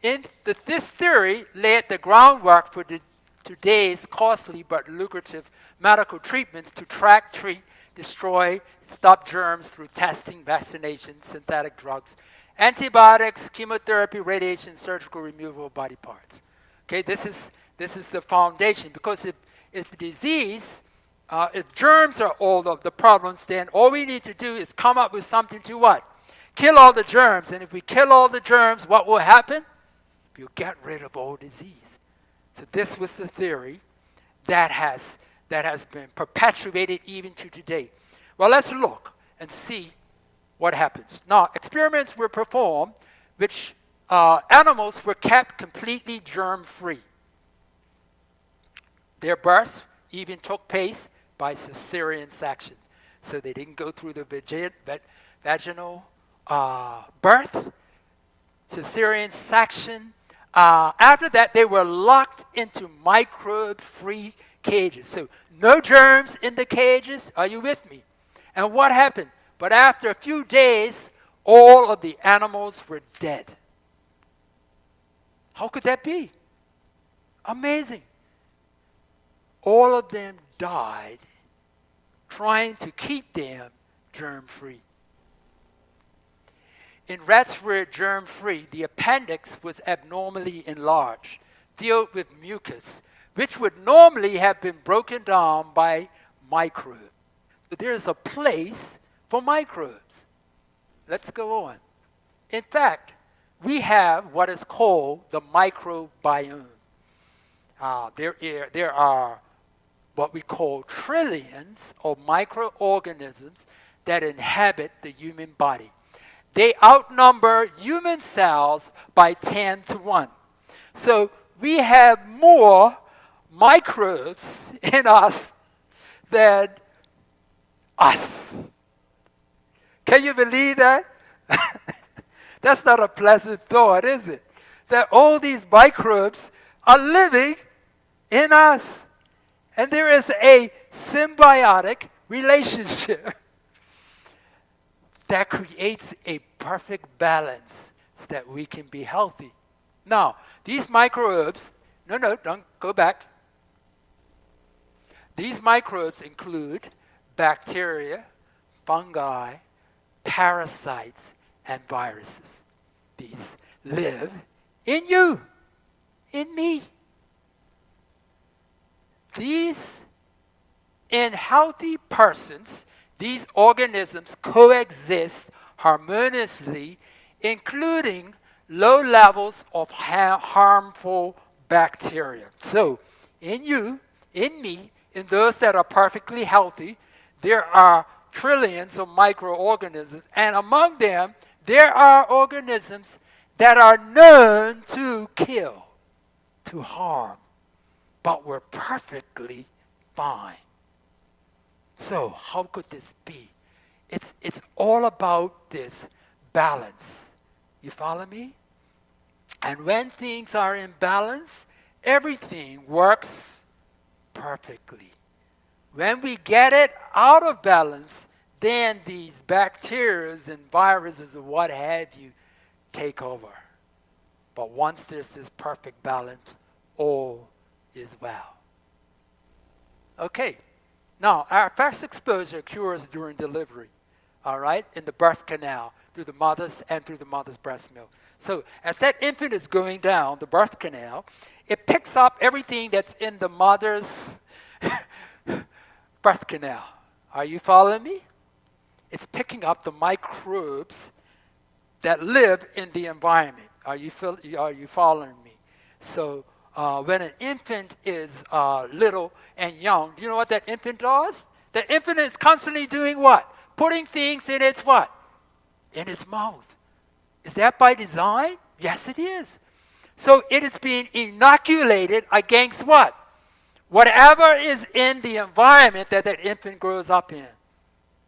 this theory laid the groundwork for today's costly but lucrative medical treatments to track, treat, destroy, stop germs through testing, vaccination, synthetic drugs, Antibiotics, chemotherapy, radiation, surgical removal of body parts. Okay, this is the foundation, because if disease, if germs are all of the problems, then all we need to do is come up with something to what? Kill all the germs. And if we kill all the germs, what will happen? We'll get rid of all disease. So this was the theory that has been perpetuated even to today. Well, let's look and see what happens. Now, experiments were performed which animals were kept completely germ-free. Their births even took place by cesarean section. So they didn't go through the vaginal birth, cesarean section. After that, they were locked into microbe-free cages. So no germs in the cages. Are you with me? And what happened? But after a few days, all of the animals were dead. How could that be? Amazing. All of them died trying to keep them germ-free. In rats were germ-free, the appendix was abnormally enlarged, filled with mucus, which would normally have been broken down by microbes. So there is a place for microbes. Let's go on. In fact, we have what is called the microbiome. There are what we call trillions of microorganisms that inhabit the human body. They outnumber human cells by 10 to 1. So we have more microbes in us than us. Can you believe that? That's not a pleasant thought, is it? That all these microbes are living in us. And there is a symbiotic relationship that creates a perfect balance so that we can be healthy. Now, these microbes, don't go back. These microbes include bacteria, fungi, parasites, and viruses. These live in you, in me. In healthy persons, these organisms coexist harmoniously, including low levels of harmful bacteria. So, in you, in me, in those that are perfectly healthy, there are trillions of microorganisms, and among them, there are organisms that are known to kill, to harm, but we're perfectly fine. So how could this be? It's all about this balance. You follow me? And when things are in balance, everything works perfectly. When we get it out of balance, then these bacteria and viruses and what have you take over. But once there's this perfect balance, all is well. Okay. Now, our first exposure occurs during delivery, all right, in the birth canal, through the mother's and through the mother's breast milk. So as that infant is going down the birth canal, it picks up everything that's in the mother's birth canal. Are you following me? It's picking up the microbes that live in the environment. Are you following me? So when an infant is little and young, do you know what that infant does? The infant is constantly doing what? Putting things in its what? In its mouth. Is that by design? Yes, it is. So it is being inoculated against what? Whatever is in the environment that that infant grows up in.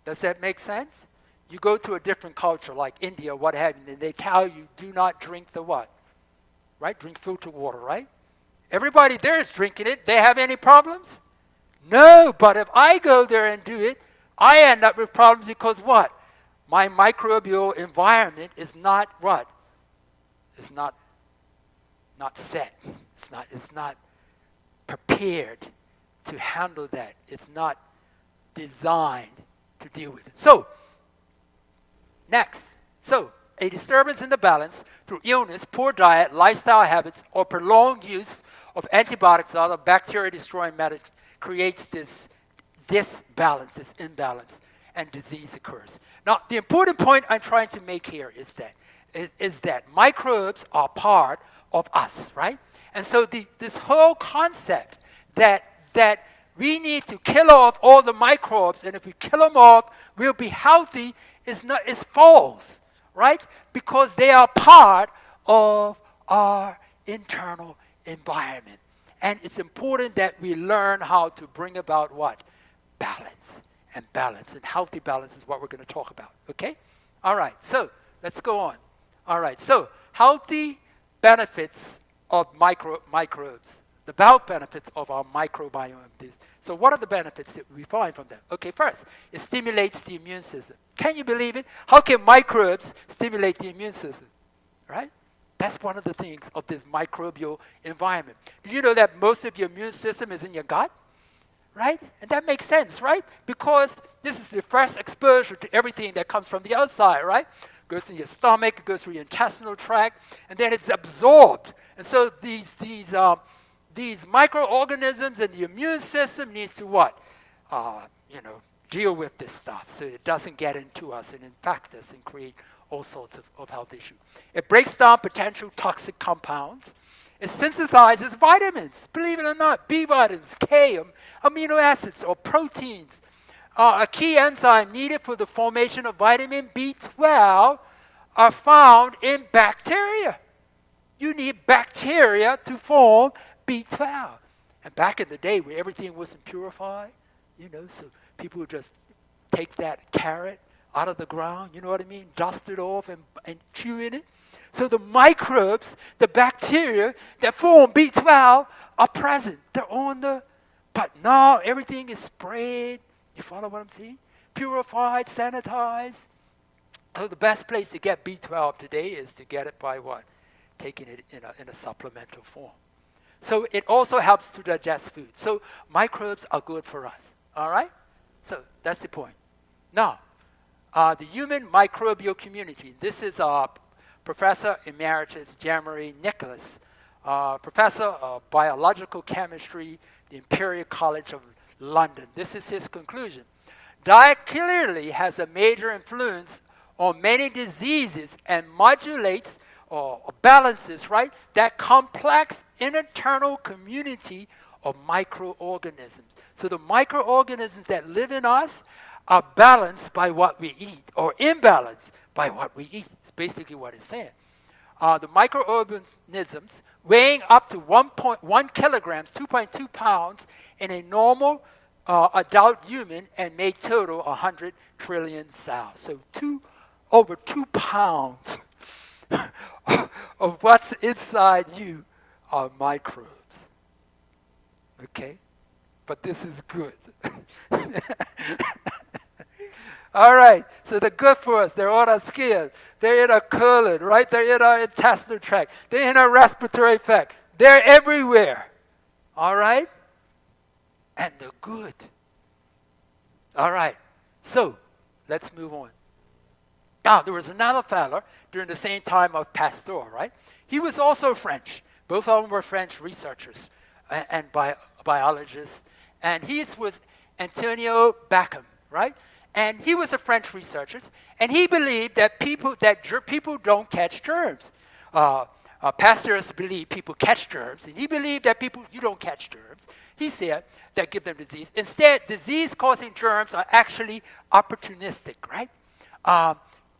Does that make sense? You go to a different culture like India, what have you, and they tell you do not drink the what? Right? Drink filtered water, right? Everybody there is drinking it. They have any problems? No, but if I go there and do it, I end up with problems because what? My microbial environment is not what? It's not set. It's not prepared to handle that. It's not designed to deal with it. So, next. So, a disturbance in the balance through illness, poor diet, lifestyle habits, or prolonged use of antibiotics or other bacteria-destroying methods creates this disbalance, this imbalance, and disease occurs. Now, the important point I'm trying to make here is that microbes are part of us, right? And so this whole concept that we need to kill off all the microbes, and if we kill them off, we'll be healthy, is false, right? Because they are part of our internal environment. And it's important that we learn how to bring about what? Balance. And balance. And healthy balance is what we're going to talk about, okay? All right, so let's go on. All right, so healthy benefits of microbes. The health benefits of our microbiome. So what are the benefits that we find from them? Okay, first, it stimulates the immune system. Can you believe it? How can microbes stimulate the immune system, right? That's one of the things of this microbial environment. Do you know that most of your immune system is in your gut? Right? And that makes sense, right? Because this is the first exposure to everything that comes from the outside, right? It goes in your stomach, it goes through your intestinal tract, and then it's absorbed. And so these microorganisms and the immune system needs to what? Deal with this stuff so it doesn't get into us and infect us and create all sorts of health issues. It breaks down potential toxic compounds. It synthesizes vitamins, believe it or not, B vitamins, K, amino acids, or proteins. A key enzyme needed for the formation of vitamin B12 are found in bacteria. You need bacteria to form B12. And back in the day where everything wasn't purified, so people would just take that carrot out of the ground, you know what I mean, dust it off and chew in it. So the microbes, the bacteria that form B12 are present. They're but now everything is sprayed. You follow what I'm saying? Purified, sanitized. So the best place to get B12 today is to get it by what? Taking it in a supplemental form. So it also helps to digest food. So microbes are good for us, all right? So that's the point. Now, the human microbial community. This is Professor Emeritus Jean-Marie Nicholas, Professor of Biological Chemistry, the Imperial College of London. This is his conclusion. Diet clearly has a major influence on many diseases and modulates or balances, right, that complex internal community of microorganisms. So the microorganisms that live in us are balanced by what we eat, or imbalanced by what we eat. It's basically what it's saying. The microorganisms weighing up to 1.1 kilograms, 2.2 pounds in a normal adult human and may total 100 trillion cells. So over 2 pounds of what's inside you are microbes. Okay? But this is good. All right, so they're good for us. They're on our skin. They're in our colon, right? They're in our intestinal tract. They're in our respiratory tract. They're everywhere. All right? And they're good. All right, so let's move on. Now, there was another fellow during the same time of Pasteur, right? He was also French. Both of them were French researchers and biologists. And his was Antonio Bacchum, right? And he was a French researcher, and he believed that people don't catch germs. Pasteurists believe people catch germs, and he believed that you don't catch germs. He said that give them disease. Instead, disease-causing germs are actually opportunistic, right?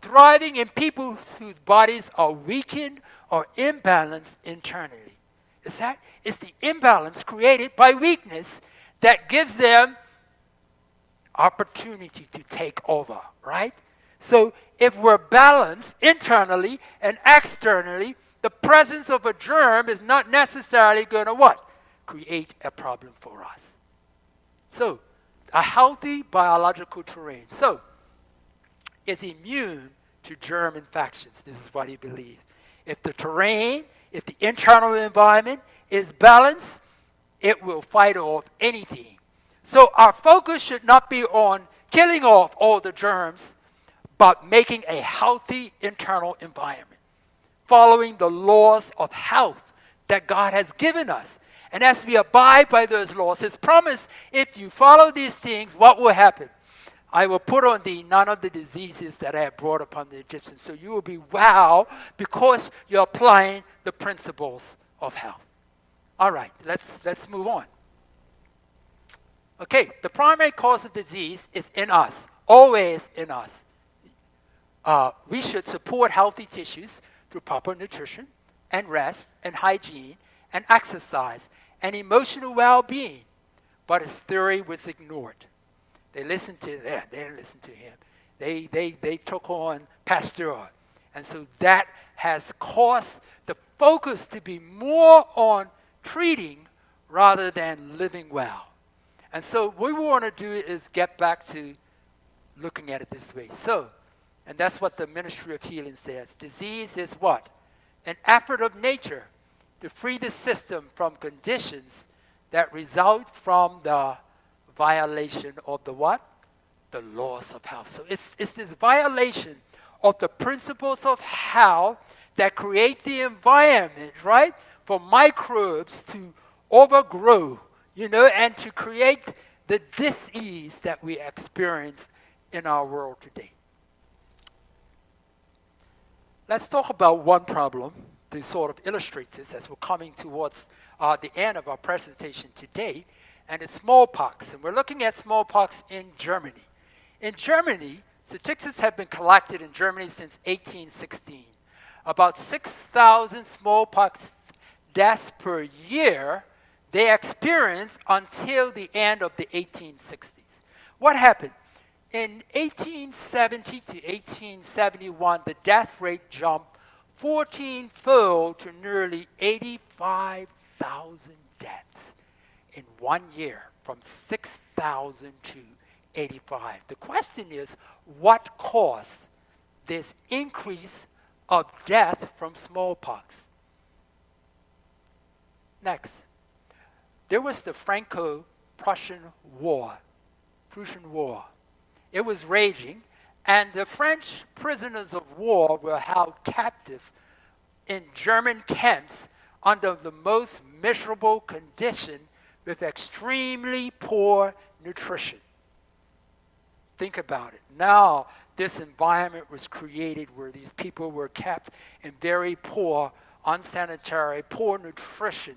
Thriving in people whose bodies are weakened or imbalanced internally. It's the imbalance created by weakness that gives them opportunity to take over, right? So if we're balanced internally and externally, the presence of a germ is not necessarily going to what? Create a problem for us. So a healthy biological terrain. So is immune to germ infections. This is what he believed. If the terrain, if the internal environment is balanced, it will fight off anything. So our focus should not be on killing off all the germs, but making a healthy internal environment, following the laws of health that God has given us. And as we abide by those laws, his promise, if you follow these things, what will happen? I will put on thee none of the diseases that I have brought upon the Egyptians. So you will be well because you're applying the principles of health. All right, let's move on. Okay, the primary cause of disease is in us, always in us. We should support healthy tissues through proper nutrition and rest and hygiene and exercise and emotional well-being. But his theory was ignored. They listened to that. They didn't listen to him. They took on Pasteur. And so that has caused the focus to be more on treating rather than living well. And so what we want to do is get back to looking at it this way. So, and that's what the Ministry of Healing says. Disease is what? An effort of nature to free the system from conditions that result from the violation of the what? The laws of health. So it's this violation of the principles of health that create the environment, right, for microbes to overgrow, and to create the dis-ease that we experience in our world today. Let's talk about one problem to sort of illustrate this as we're coming towards the end of our presentation today, and it's smallpox. And we're looking at smallpox in Germany. In Germany, statistics have been collected in Germany since 1816. About 6,000 smallpox deaths per year they experienced until the end of the 1860s. What happened? In 1870 to 1871, the death rate jumped 14-fold to nearly 85,000 deaths in 1 year, from 6,000 to 85. The question is, what caused this increase of death from smallpox? Next, there was the Franco-Prussian War. It was raging, and the French prisoners of war were held captive in German camps under the most miserable condition with extremely poor nutrition. Think about it. Now, this environment was created where these people were kept in very poor, unsanitary, poor nutrition.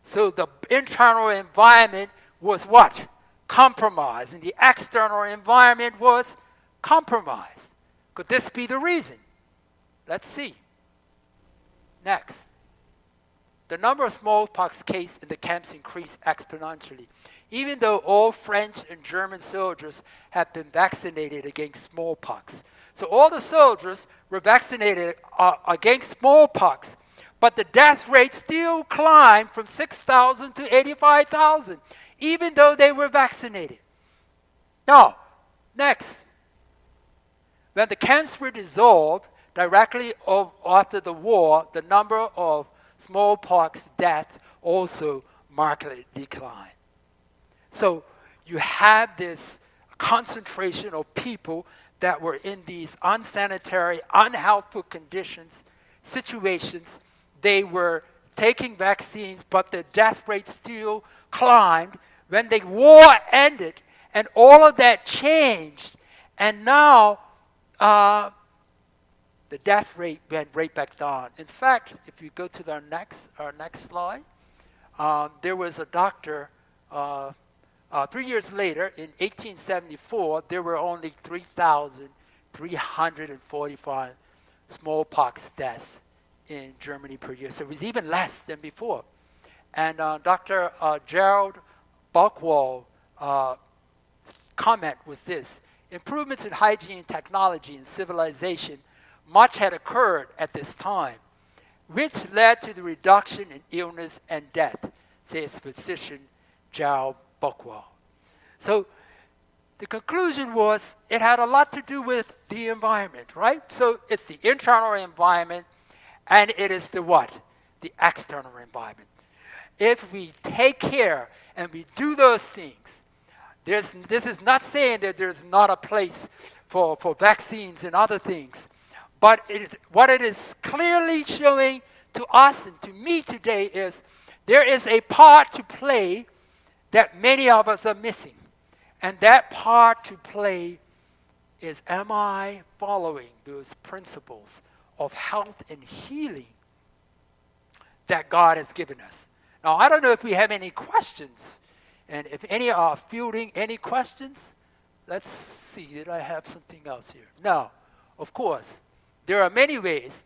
So the internal environment was what? Compromised. And the external environment was compromised. Could this be the reason? Let's see. Next. The number of smallpox cases in the camps increased exponentially, even though all French and German soldiers had been vaccinated against smallpox. So all the soldiers were vaccinated against smallpox, but the death rate still climbed from 6,000 to 85,000, even though they were vaccinated. Now, next. When the camps were dissolved directly after the war, the number of smallpox deaths also markedly declined. So you have this concentration of people that were in these unsanitary, unhealthful conditions, situations. They were taking vaccines, but the death rate still climbed. When the war ended and all of that changed, and now the death rate went right back down. In fact, if you go to our next slide, there was a doctor, 3 years later, in 1874, there were only 3,345 smallpox deaths in Germany per year. So it was even less than before. And Dr. Gerald Buchwald's comment was this: improvements in hygiene, technology, and civilization, much had occurred at this time, which led to the reduction in illness and death, says physician Gerald Buchwald. So the conclusion was it had a lot to do with the environment, right? So it's the internal environment, and it is the what? The external environment. If we take care and we do those things, This is not saying that there's not a place for vaccines and other things. But what it is clearly showing to us and to me today is there is a part to play that many of us are missing. And that part to play is, am I following those principles of health and healing that God has given us? Now, I don't know if we have any questions. And if any are fielding any questions, let's see, did I have something else here? No, of course. There are many ways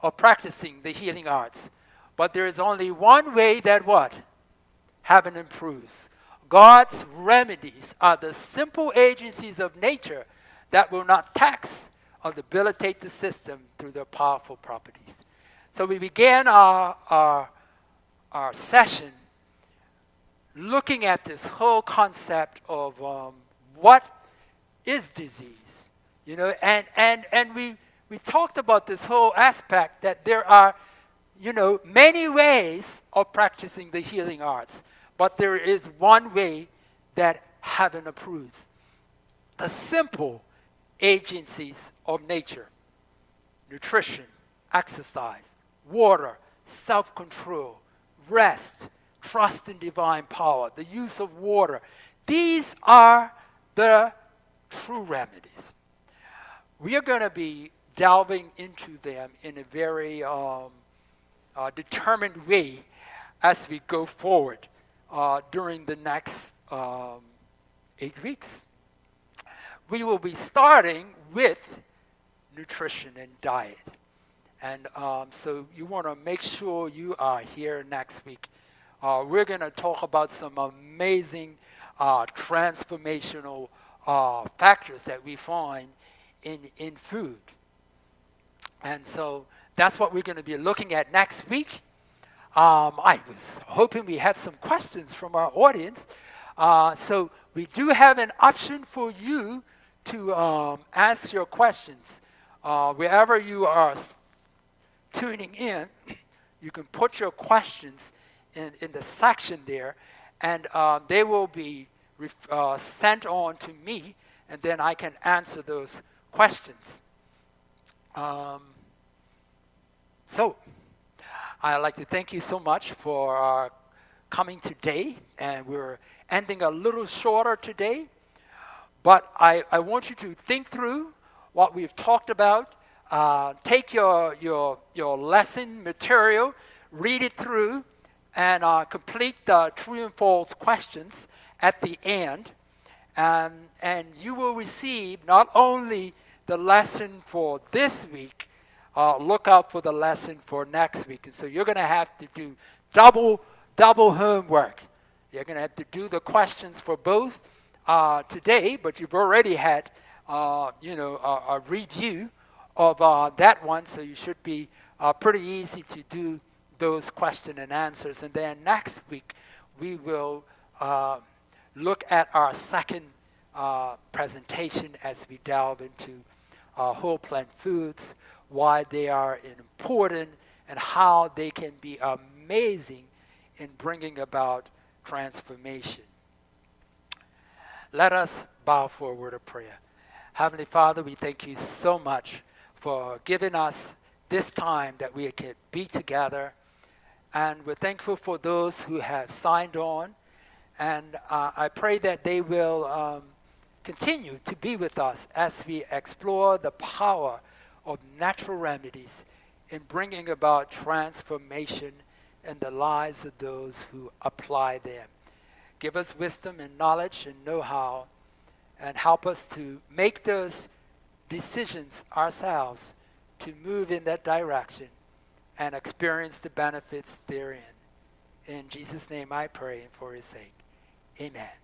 of practicing the healing arts, but there is only one way that what? Heaven improves. God's remedies are the simple agencies of nature that will not tax or debilitate the system through their powerful properties. So we began our session looking at this whole concept of what is disease, you know, and we talked about this whole aspect that there are, you know, many ways of practicing the healing arts, but there is one way that heaven approves. The simple agencies of nature: nutrition, exercise, water, self-control, rest, trust in divine power, the use of water. These are the true remedies. We are going to be delving into them in a very determined way as we go forward during the next 8 weeks. We will be starting with nutrition and diet. And so you want to make sure you are here next week. We're going to talk about some amazing transformational factors that we find in food. And so that's what we're going to be looking at next week. I was hoping we had some questions from our audience. So we do have an option for you to ask your questions. Wherever you are tuning in, you can put your questions in the section there, and they will be sent on to me, and then I can answer those questions. So I'd like to thank you so much for coming today, and we're ending a little shorter today, but I want you to think through what we've talked about. Take your lesson material, read it through, and complete the true and false questions at the end. And you will receive not only the lesson for this week, look out for the lesson for next week. And so you're going to have to do double homework. You're going to have to do the questions for both today, but you've already had a review of that one, so you should be pretty easy to do those question and answers. And then next week, we will look at our second presentation as we delve into whole plant foods, why they are important, and how they can be amazing in bringing about transformation. Let us bow for a word of prayer. Heavenly Father, we thank you so much for giving us this time that we can be together. And we're thankful for those who have signed on. And I pray that they will continue to be with us as we explore the power of natural remedies in bringing about transformation in the lives of those who apply them. Give us wisdom and knowledge and know-how, and help us to make those decisions ourselves to move in that direction and experience the benefits therein. In Jesus' name I pray, and for his sake, amen.